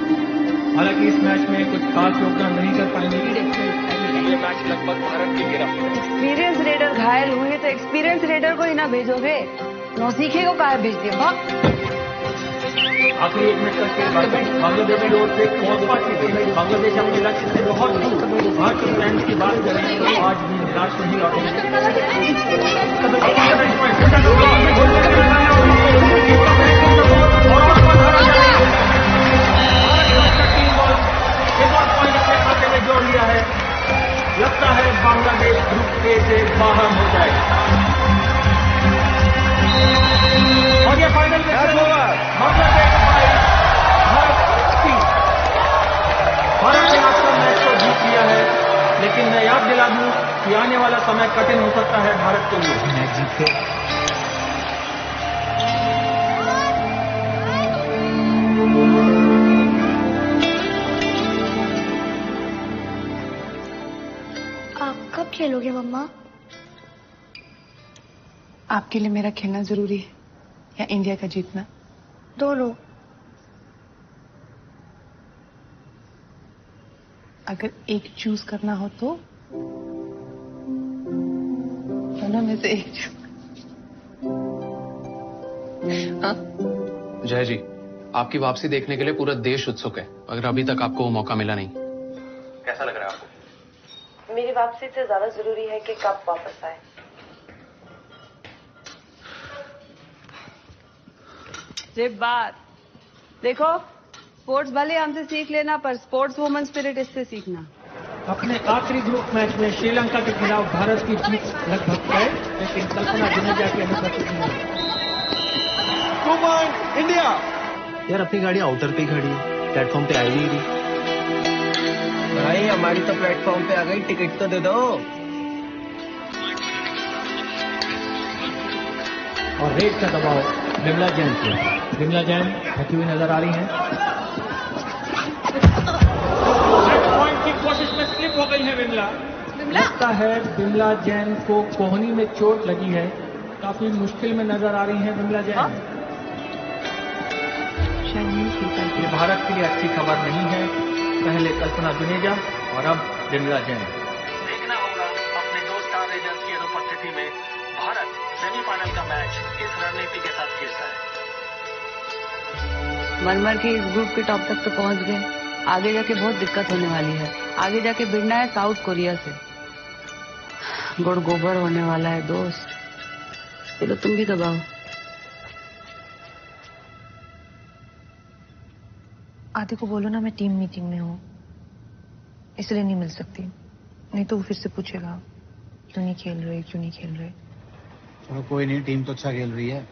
हालांकि इस मैच में कुछ खास योगदान नहीं कर पाएंगे। ये मैच लगभग भारत की गिरफ्त है। एक्सपीरियंस रेडर घायल हुए तो एक्सपीरियंस रेडर को ही ना भेजोगे, नौसीखे को काहे भेज दिया? आखिरी 1 मिनट तक के बाद बांग्लादेश की ओर से बहुत बातचीत हुई। बांग्लादेश अपने लक्ष्य से बहुत दूर। भारतीय फैंस की बात करें तो आज भी निराश नहीं जोड़ लिया है। लगता है बांग्लादेश ग्रुप ए से बाहर कि आने वाला समय कठिन हो सकता है भारत के लिए। मैच जीत के आप कब खेलोगे मम्मा? आपके लिए मेरा खेलना जरूरी है या इंडिया का जीतना? दोनों। अगर एक चूज करना हो तो दोनों में से एक चूज। जय जी, आपकी वापसी देखने के लिए पूरा देश उत्सुक है, मगर अभी तक आपको वो मौका मिला नहीं। कैसा लग रहा है आपको? मेरी वापसी से ज्यादा जरूरी है कि कब वापस आए। सिर्फ बात देखो, स्पोर्ट्स भले हमसे सीख लेना, पर स्पोर्ट्स वुमन स्पिरिट इससे सीखना। अपने आखिरी ग्रुप मैच में श्रीलंका के खिलाफ भारत की जीत लगभग तय, लेकिन कल्पना जडेजा की अनुपस्थिति में। 2 पॉइंट इंडिया। यार अपनी गाड़ी आउटर पे ही खड़ी है, प्लेटफॉर्म पे आई नहीं रही। भाई हमारी तो प्लेटफॉर्म पे आ गई, टिकट तो दे दो। और रेड का दबाव विमला जैन पे। विमला जैन थकी हुई नजर आ रही हैं। पॉइंट की कोशिश में स्लिप हो गई है विमला। लगता है विमला जैन को कोहनी में चोट लगी है, काफी मुश्किल में नजर आ रही है विमला जैन। ये भारत के लिए अच्छी खबर नहीं है। पहले कल्पना जुनेजा और अब विमला जैन। देखना होगा अपने 2 स्टार रेजर्स की अनुपस्थिति में भारत सेमीफाइनल का मैच किस रणनीति के साथ खेलता है। मर के इस ग्रुप के टॉप तक तो पहुंच गए, आगे जाके बहुत दिक्कत होने वाली है। आगे जाके भिड़ना है साउथ कोरिया से। गुड़ गोबर होने वाला है दोस्त, चलो तुम भी दबाओ। आदि को बोलो ना मैं टीम मीटिंग में हूँ, इसलिए नहीं मिल सकती, नहीं तो वो फिर से पूछेगा क्यों नहीं खेल रहे, क्यों नहीं खेल रहे। चलो कोई नहीं, टीम तो अच्छा खेल रही है।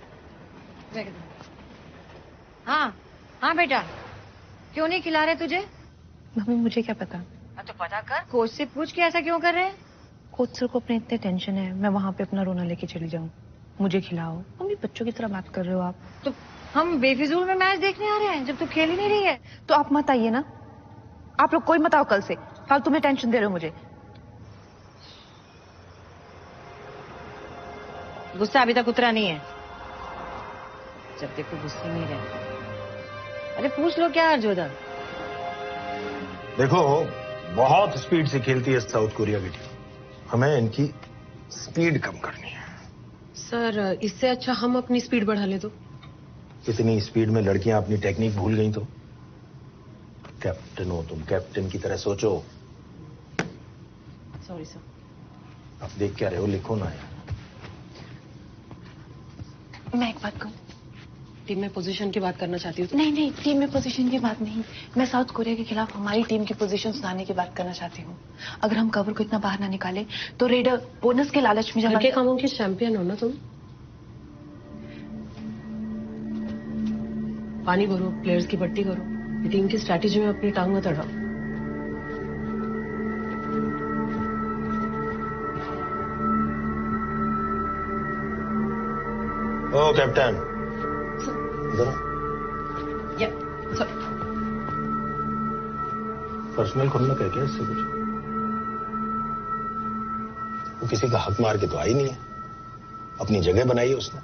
हाँ हाँ बेटा, क्यों नहीं खिला रहे तुझे? मम्मी मुझे क्या पता। तो पता कर, कोच से पूछ के ऐसा क्यों कर रहे हैं? कोच सर को अपने इतने टेंशन है, मैं वहां पे अपना रोना लेके चली जाऊं, मुझे खिलाओ। मम्मी बच्चों की तरह बात कर रहे हो आप। तो हम बेफिजूल में मैच देखने आ रहे हैं जब तू खेल ही नहीं रही है। तो आप मत आइए ना, आप लोग कोई मत आओ कल से, फालतू में टेंशन दे रहे हो मुझे। गुस्सा अभी तक उतरा नहीं है, जब देखो गुस्से नहीं रहे। अरे पूछ लो क्या हरजोदा। देखो बहुत स्पीड से खेलती है साउथ कोरिया की टीम, हमें इनकी स्पीड कम करनी है। सर इससे अच्छा हम अपनी स्पीड बढ़ा ले। तो इतनी स्पीड में लड़कियां अपनी टेक्निक भूल गई तो? कैप्टन हो तुम, कैप्टन की तरह सोचो। Sorry sir. अब देख क्या रहे हो, लिखो ना यार। मैं एक बात कहूँ, टीम में पोजीशन की बात करना चाहती हूँ। नहीं नहीं, टीम में पोजीशन की बात नहीं, मैं साउथ कोरिया के खिलाफ हमारी टीम की पोजीशन सुधारने की बात करना चाहती हूँ। अगर हम कवर को इतना बाहर ना निकाले तो रेडर बोनस के लालच में घर के कामों की चैंपियन हो ना तुम। पानी भरो, प्लेयर्स की पट्टी करो, ये टीम की स्ट्रैटेजी में अपनी टांग मत अड़ाओ। ओ कैप्टन, पर्सनल खुलना कह क्या इससे कुछ? वो किसी का हक मार के तो आई नहीं है, अपनी जगह बनाई है उसने।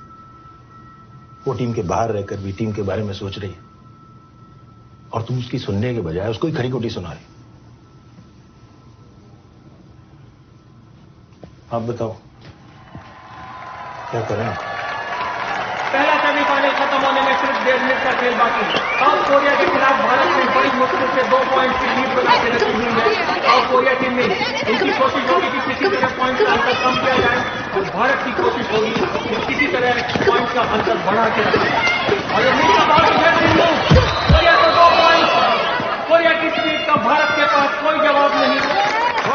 वो टीम के बाहर रहकर भी टीम के बारे में सोच रही है, और तुम उसकी सुनने के बजाय उसको ही खरी खोटी सुना रही। आप बताओ क्या करें? पहला सेमीफाइनल खत्म होने में सिर्फ 1.5 मिनट का खेल बाकी। साउथ कोरिया के खिलाफ भारत ने बड़ी मुश्किल से 2 पॉइंट की लीड बना के रखी हुई है। साउथ कोरिया टीम में इनकी कोशिश होगी कि किसी तरह पॉइंट का अंतर कम किया जाए, और भारत की कोशिश होगी कि किसी तरह पॉइंट का अंतर बढ़ा के रखें। और ये मीडिया भारत है, कोरिया को 2 पॉइंट। कोरिया की स्पीड का भारत के पास कोई जवाब नहीं।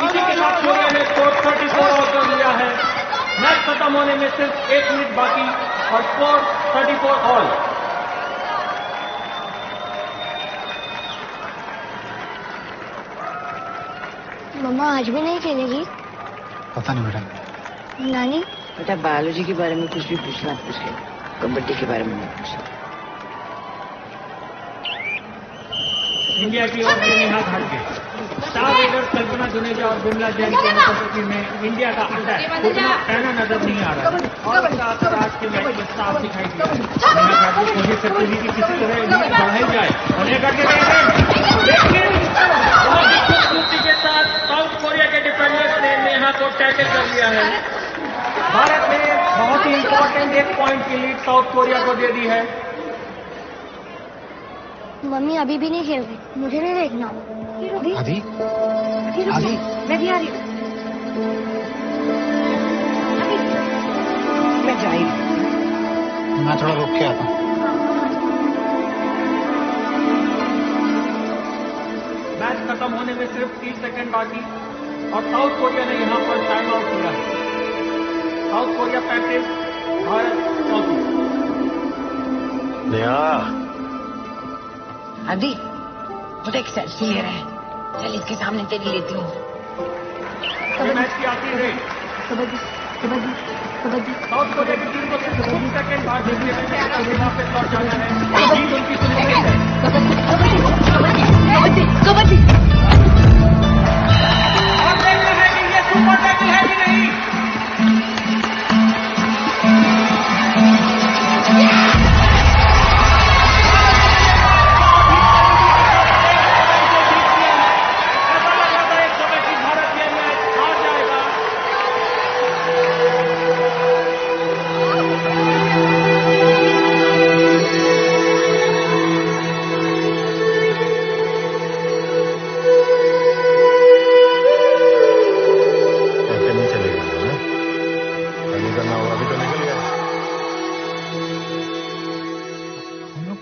इसी के साथ कोरिया ने स्कोर 34 आउट कर लिया है। मैच खत्म होने में सिर्फ 1 मिनट बाकी और स्कोर 34 ऑल। मम्मा आज भी नहीं खेलेगी? पता नहीं बेटा। नानी बेटा बायोलॉजी के बारे में कुछ भी पूछना पूछ ले, कबड्डी के बारे में नहीं पूछना। इंडिया की ओर से नेहा घाटगे, स्टार रेडर्स कल्पना जुनेजा और बिमला जैन की उपस्थिति में इंडिया का अटैक उतना पहना नजर नहीं आ रहा है और आज के मैच में साफ दिखाई दिया। नेहा घाटगे कोशिश करती थी कि किसी तरह लीड बढ़ाई जाए और नेहा घाटगे लेकिन खूबसूरती के साथ साउथ कोरिया के डिफेंडर्स ने नेहा को टैकल कर लिया है। भारत ने बहुत ही इंपॉर्टेंट 1 पॉइंट की लीड साउथ कोरिया को दे दी है। मम्मी अभी भी नहीं खेल रही, मुझे नहीं देखना। आदि आदि मैं भी आ रही हूँ। मैं जा रही हूँ। मैं थोड़ा रुक के आता हूँ। मैच खत्म होने में सिर्फ 30 सेकंड बाकी और साउथ कोरिया ने यहाँ पर टाइम आउट किया है। South Korea 35, Bharat 34। नेहा आदि वो तो एक सेल्फी ले रहा है, चल इसके सामने तेरी लेती हूँ। मैच की आखिरी red. Kabaddi kabaddi kabaddi. South Korea की टीम को सिर्फ 2 सेकंड बाद देखिए पे लौट जाना है। जीत उनकी सुनिश्चित है। कबड्डी और देखना है कि ये सुपर टैकल है कि नहीं।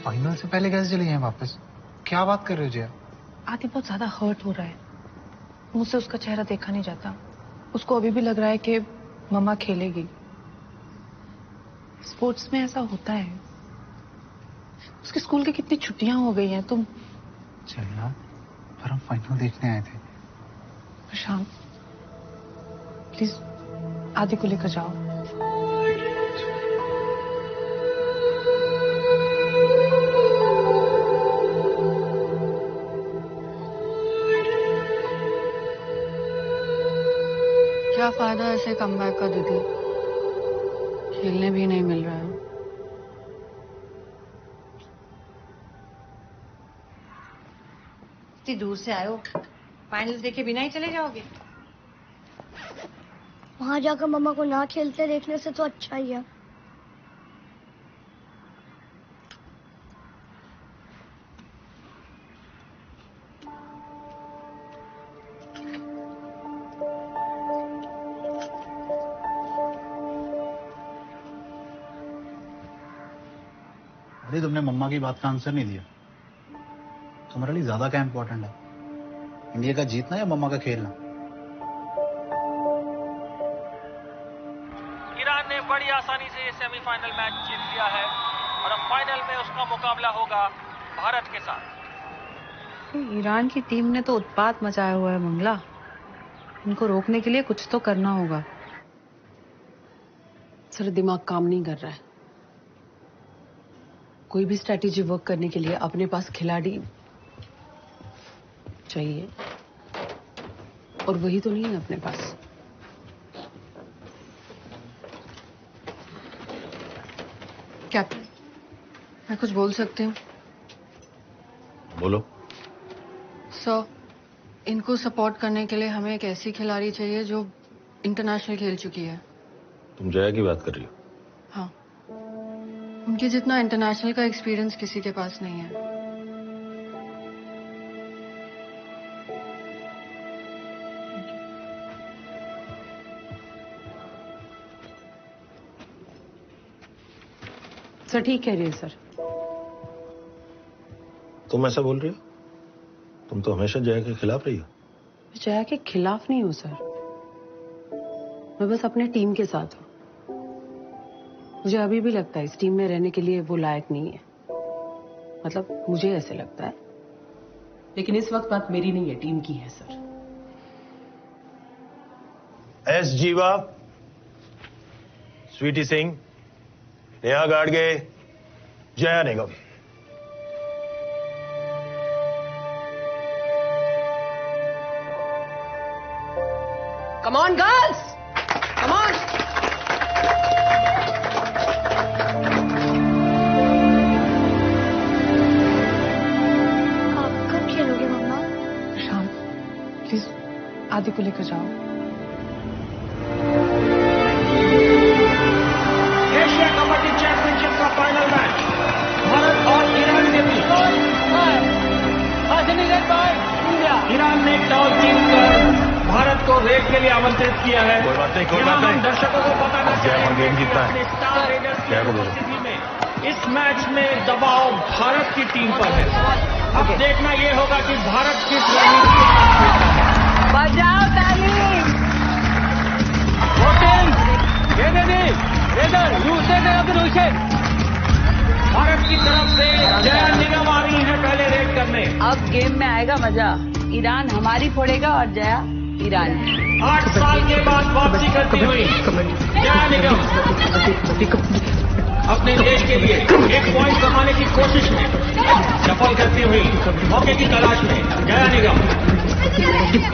फाइनल से पहले कैसे चले जाएं वापस? क्या बात कर रहे हो जी आप? आदि बहुत ज्यादा हर्ट हो रहा है, मुझसे उसका चेहरा देखा नहीं जाता। उसको अभी भी लग रहा है कि मम्मा खेलेगी। स्पोर्ट्स में ऐसा होता है। उसके स्कूल की कितनी छुट्टियां हो गई हैं। तुम चलना, पर हम फाइनल देखने आए थे। प्रशांत प्लीज आदि को लेकर जाओ। क्या फायदा ऐसे कमबैक का दीदी, खेलने भी नहीं मिल रहा है। इतनी दूर से आए हो, फाइनल देखे बिना ही चले जाओगे? वहां जाकर मम्मा को ना खेलते देखने से तो अच्छा ही है। अरे तुमने मम्मा की बात का आंसर नहीं दिया। तुम्हारे लिए ज्यादा क्या इंपॉर्टेंट है, इंडिया का जीतना या मम्मा का खेलना? ईरान ने बड़ी आसानी से ये सेमीफाइनल मैच जीत लिया है और अब फाइनल में उसका मुकाबला होगा भारत के साथ। ईरान की टीम ने तो उत्पात मचाया हुआ है मंगला, इनको रोकने के लिए कुछ तो करना होगा। सर दिमाग काम नहीं कर रहा है। कोई भी स्ट्रैटेजी वर्क करने के लिए अपने पास खिलाड़ी चाहिए, और वही तो नहीं है अपने पास। कैप्टन, मैं कुछ बोल सकती हूँ? बोलो। सर, इनको सपोर्ट करने के लिए हमें एक ऐसी खिलाड़ी चाहिए जो इंटरनेशनल खेल चुकी है। तुम जया की बात कर रही हो? हाँ, उनके जितना इंटरनेशनल का एक्सपीरियंस किसी के पास नहीं है। सर ठीक कह रही है सर। तुम ऐसा बोल रही हो? तुम तो हमेशा जया के खिलाफ रही हो। जया के खिलाफ नहीं हूँ सर, मैं बस अपने टीम के साथ हूँ। मुझे अभी भी लगता है इस टीम में रहने के लिए वो लायक नहीं है, मतलब मुझे ऐसे लगता है। लेकिन इस वक्त बात मेरी नहीं है, टीम की है सर। एस जीवा, स्वीटी सिंह, नेहा गाडगे, जया निगम। Come on, girls! Come on! आप कब खेलोगे मम्मा? शाम प्लीज आदि को लेकर जाओ। एशिया कबड्डी चैंपियनशिप का फाइनल मैच भारत और ईरान के बीच। ईरान ने टॉस जीतकर भारत को रेड के लिए आमंत्रित किया है। कोई बात नहीं, कोई बात नहीं। दर्शकों को बताना चाहेंगे गेम जीतना है। अपने स्टार रेडर्स की क्या बोलो? उपस्थिति में इस मैच में दबाव भारत की टीम पर है। अब देखना यह होगा कि भारत किस रणनीति के साथ खेलता है। बजाओ ताली। भारत की तरफ से जया निगम आ रही है पहले रेड करने। अब गेम में आएगा मजा। ईरान हमारी फोड़ेगा और जया ईरान। 8 साल के बाद वापसी करती हुई जया निगम अपने देश के लिए 1 पॉइंट कमाने की कोशिश में सफल करती हुई मौके की तलाश में जया निगम।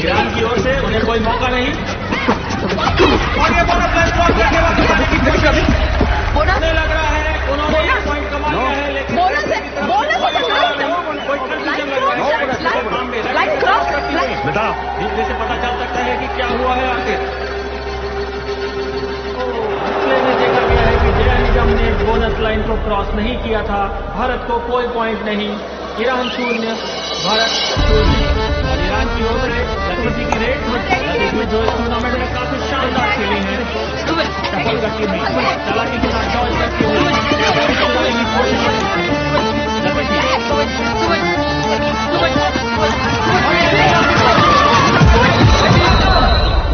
ईरान की ओर से उन्हें कोई मौका नहीं और ये बोनस लाइन क्रॉस करके वापस आने की कोशिश। उन्हें लग रहा है उन्होंने 1 पॉइंट कमा लिया है, लेकिन कोई कंफ्यूजन लग रहा है। बेटा डिस्प्ले से पता चल सकता है कि क्या हुआ है आखिर। डिस्प्ले में देखा गया है कि जया निगम ने बोनस लाइन को क्रॉस नहीं किया था। भारत को कोई पॉइंट नहीं, ईरान 0, भारत 0। और ईरान की ओर से लतीफी की रेड जो इस टूर्नामेंट में काफी शानदार खेली है, सफल करती हुई चालाकी के साथ डॉज करती हुई की कोशिश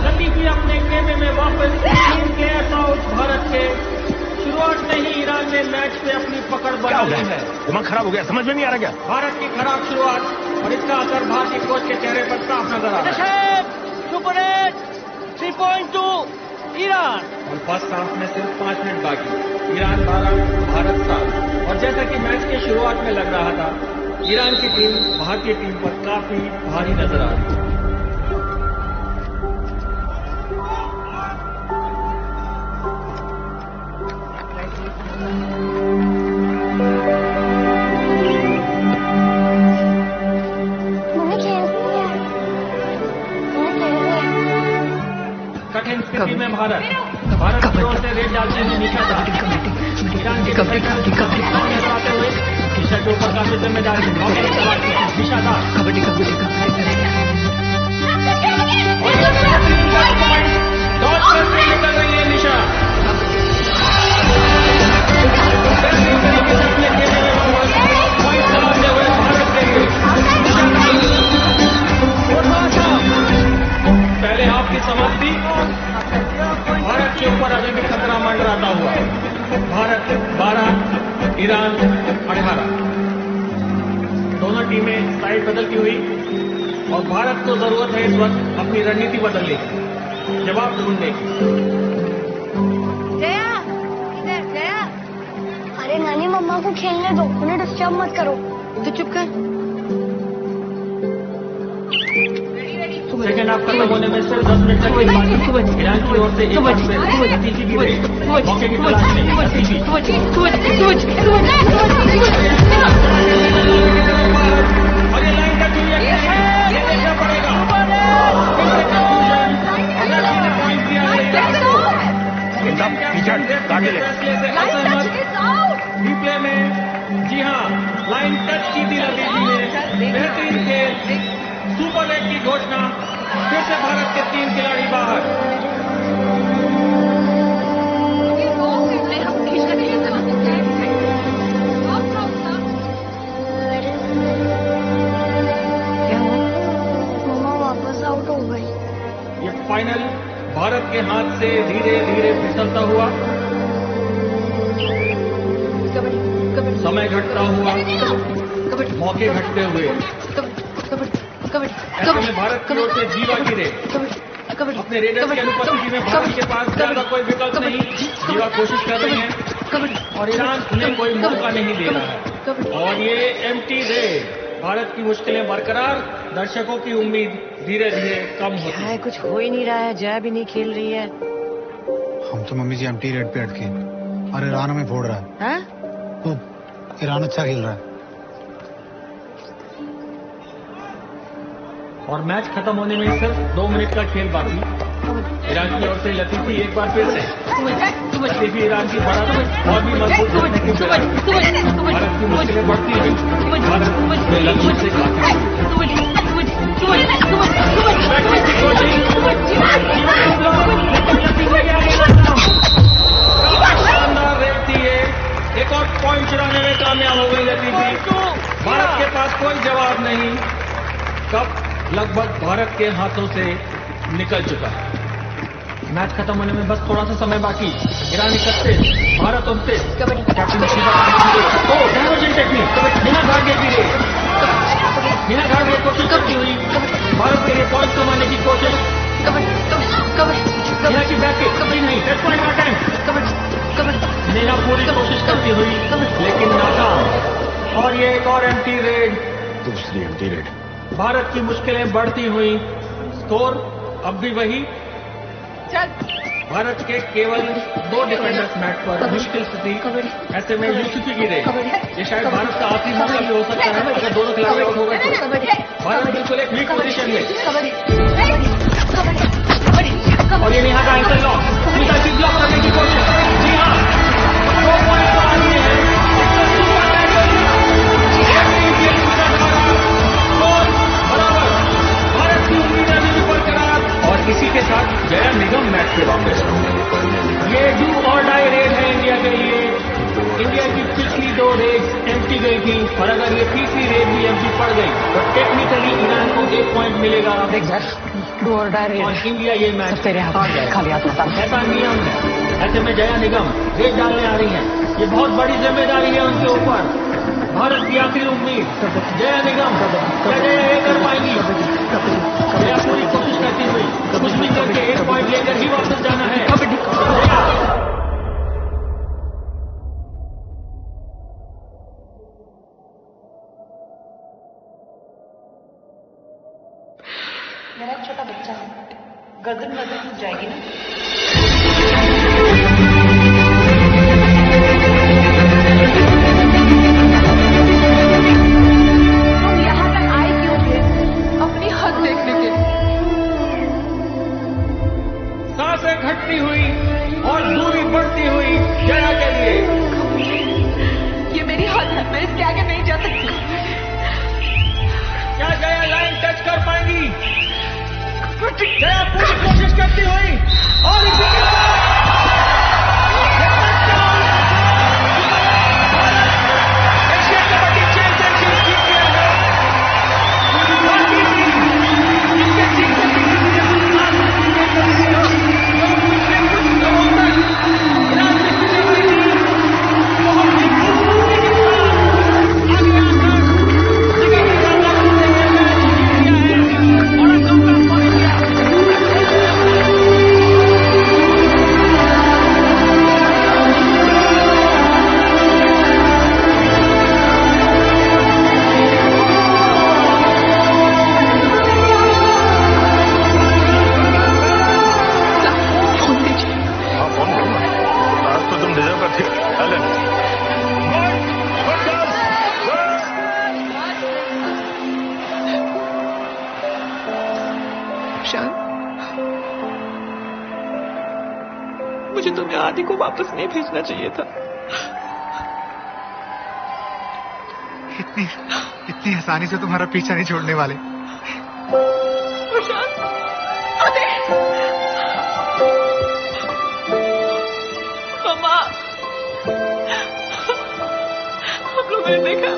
लतीफी अपने खेमे में वापस टीम के आउट। भारत के शुरुआत में ही ईरान ने मैच पे अपनी पकड़ बना ली है। दिमाग खराब हो गया, समझ में नहीं आ रहा क्या? भारत की खराब शुरुआत और इसका असर भारतीय कोच के चेहरे पर साफ नजर आ रहा है। Super 8 3.2 Iran. और फर्स्ट हाफ में सिर्फ 5 मिनट बाकी। ईरान 12, भारत 7। और जैसा कि मैच के शुरुआत में लग रहा था, ईरान की टीम भारतीय टीम पर काफी भारी नजर आ रही है। कठिन स्थिति में भारत की ओर से रेड डालती हुई निशा दास। ईरान के नजर आते हुए निशा के ऊपर काफी जिम्मेदारी निशा दास। डॉट करके निकल रही है निशा। पॉइंट चलाते हुए भारत के लिए पहले हाफ की समाप्ति। भारत के ऊपर अभी भी खतरा मंडराता हुआ। भारत 12, ईरान 18। दोनों टीमें साइड बदलती हुई और भारत को जरूरत है इस वक्त अपनी रणनीति बदलने की, जवाब ढूंढने की। जया, इधर जया। अरे नानी मम्मा को खेलने दो, उन्हें डिस्टर्ब मत करो। तो चुप कर। सेकेंड हाफ खत्म होने में सिर्फ 10 मिनट तक की बात। ईरान की ओर से एक बार फिर लतीफी की रेड, मौके की तलाश में लतीफी। और ये लाइन का क्लियर ये देखना पड़ेगा। रिप्ले में जी हाँ, लाइन टच की थी लतीफी ने। बेहतरीन खेल, सुपर 8 की घोषणा। फिर से भारत के 3 खिलाड़ी बाहर। मम्मा वापस आउट हो गई। ये फाइनल भारत के हाथ से धीरे धीरे फिसलता हुआ, समय घटता हुआ, मौके घटते हुए। ऐसे में भारत की ओर से जीवा की रेड। अपने रेडर्स की अनुपस्थिति में भारत के पास ज्यादा कोई विकल्प नहीं। जीवा कोशिश कर रही है और ईरान उन्हें कोई मौका नहीं दे रहा है। और ये एम्प्टी रेड, भारत की मुश्किलें बरकरार, दर्शकों की उम्मीद धीरे धीरे कम होती है। कुछ हो ही नहीं रहा है, जया भी नहीं खेल रही है। हम तो मम्मी जी एम्प्टी रेड पे अटके और ईरान हमें फोड़ रहा है। तो ईरान अच्छा खेल रहा है। और मैच खत्म होने में सिर्फ 2 मिनट का खेल बाकी। ईरान की ओर से लतीफी एक बार फिर से लतीफी ईरान की बढ़त और भी मजबूत करने की भारत की मुश्किलें बढ़ती हैं। भारत में लक्ष्य से शानदार रेड थी ये। एक और पॉइंट चुराने में कामयाब हो गई लतीफी। भारत के पास कोई जवाब नहीं। कप लगभग भारत के हाथों से निकल चुका है। मैच खत्म होने में बस थोड़ा सा समय बाकी। Iran 31, Bharat 29। Captain Shiva diversion technique, बिना भाग्य की रेस, बिना भाग्य कोशिश करती हुई भारत के लिए पॉइंट कमाने की कोशिश। नेहा की बैटिंग कभी नहीं, दैट्स पॉइंट का टाइम। नेहा पूरी कोशिश करती हुई लेकिन नाकाम। और ये एक और एम्प्टी रेड, दूसरी एम्प्टी रेड। भारत की मुश्किलें बढ़ती हुई। स्कोर अब भी वही। भारत के केवल 2 डिफेंडर्स मैच पर, मुश्किल स्थिति। ऐसे में यूसुफी की रेड, ये शायद भारत का आखिरी मौका भी हो सकता है अगर दोनों खिलाड़ी आउट हो गए तो। भारत बिल्कुल एक वीक पोजीशन में। और ये नेहा का एंकर लॉक, स्मिता की ब्लॉक करने की कोशिश। जी हाँ, 2 पॉइंट तो आदमी है। भारत की उम्मीद अभी भी बरकरार। और इसी के साथ जया निगम मैच से वापस। ये डू और डाई रेड है इंडिया के लिए। इंडिया की पिछली 2 रेड एम्प्टी गई थी और अगर ये तीसरी रेड भी एम्प्टी पड़ गई तो टेक्निकली ईरान को 1 पॉइंट मिलेगा। और इंडिया ये मैच हार जाएगा। ऐसा नियम है। ऐसे में जया निगम रेड डालने आ रही है। ये बहुत बड़ी जिम्मेदारी है उनके ऊपर। भारत की आखिरी उम्मीद जया निगम, क्या जया ये कर पाएंगी? जया पूरी कोशिश करती हुई कुछ भी करके 1 पॉइंट लेकर ही वापस जाना है। मेरा छोटा बच्चा है, गर्दन वर्दन टूट जाएगी ना। हम यहाँ तक आए क्यों थे? अपनी हद देखने के। सांसें घटती हुई और दूरी बढ़ती हुई जया के लिए। ये मेरी हद है, मैं इसके आगे नहीं जा सकती। क्या जया लाइन टच कर पाएंगी? जया पूरी कोशिश करती हुई और इसी के साथ एशिया कबड्डी चैंपियनशिप जीत गया है। बाकी टीम इनके जीत से मुझे तुम्हें आदि को वापस नहीं भेजना चाहिए था। इतनी आसानी से तुम्हारा पीछा नहीं छोड़ने वाले। मम्मा, हम लोगों ने देखा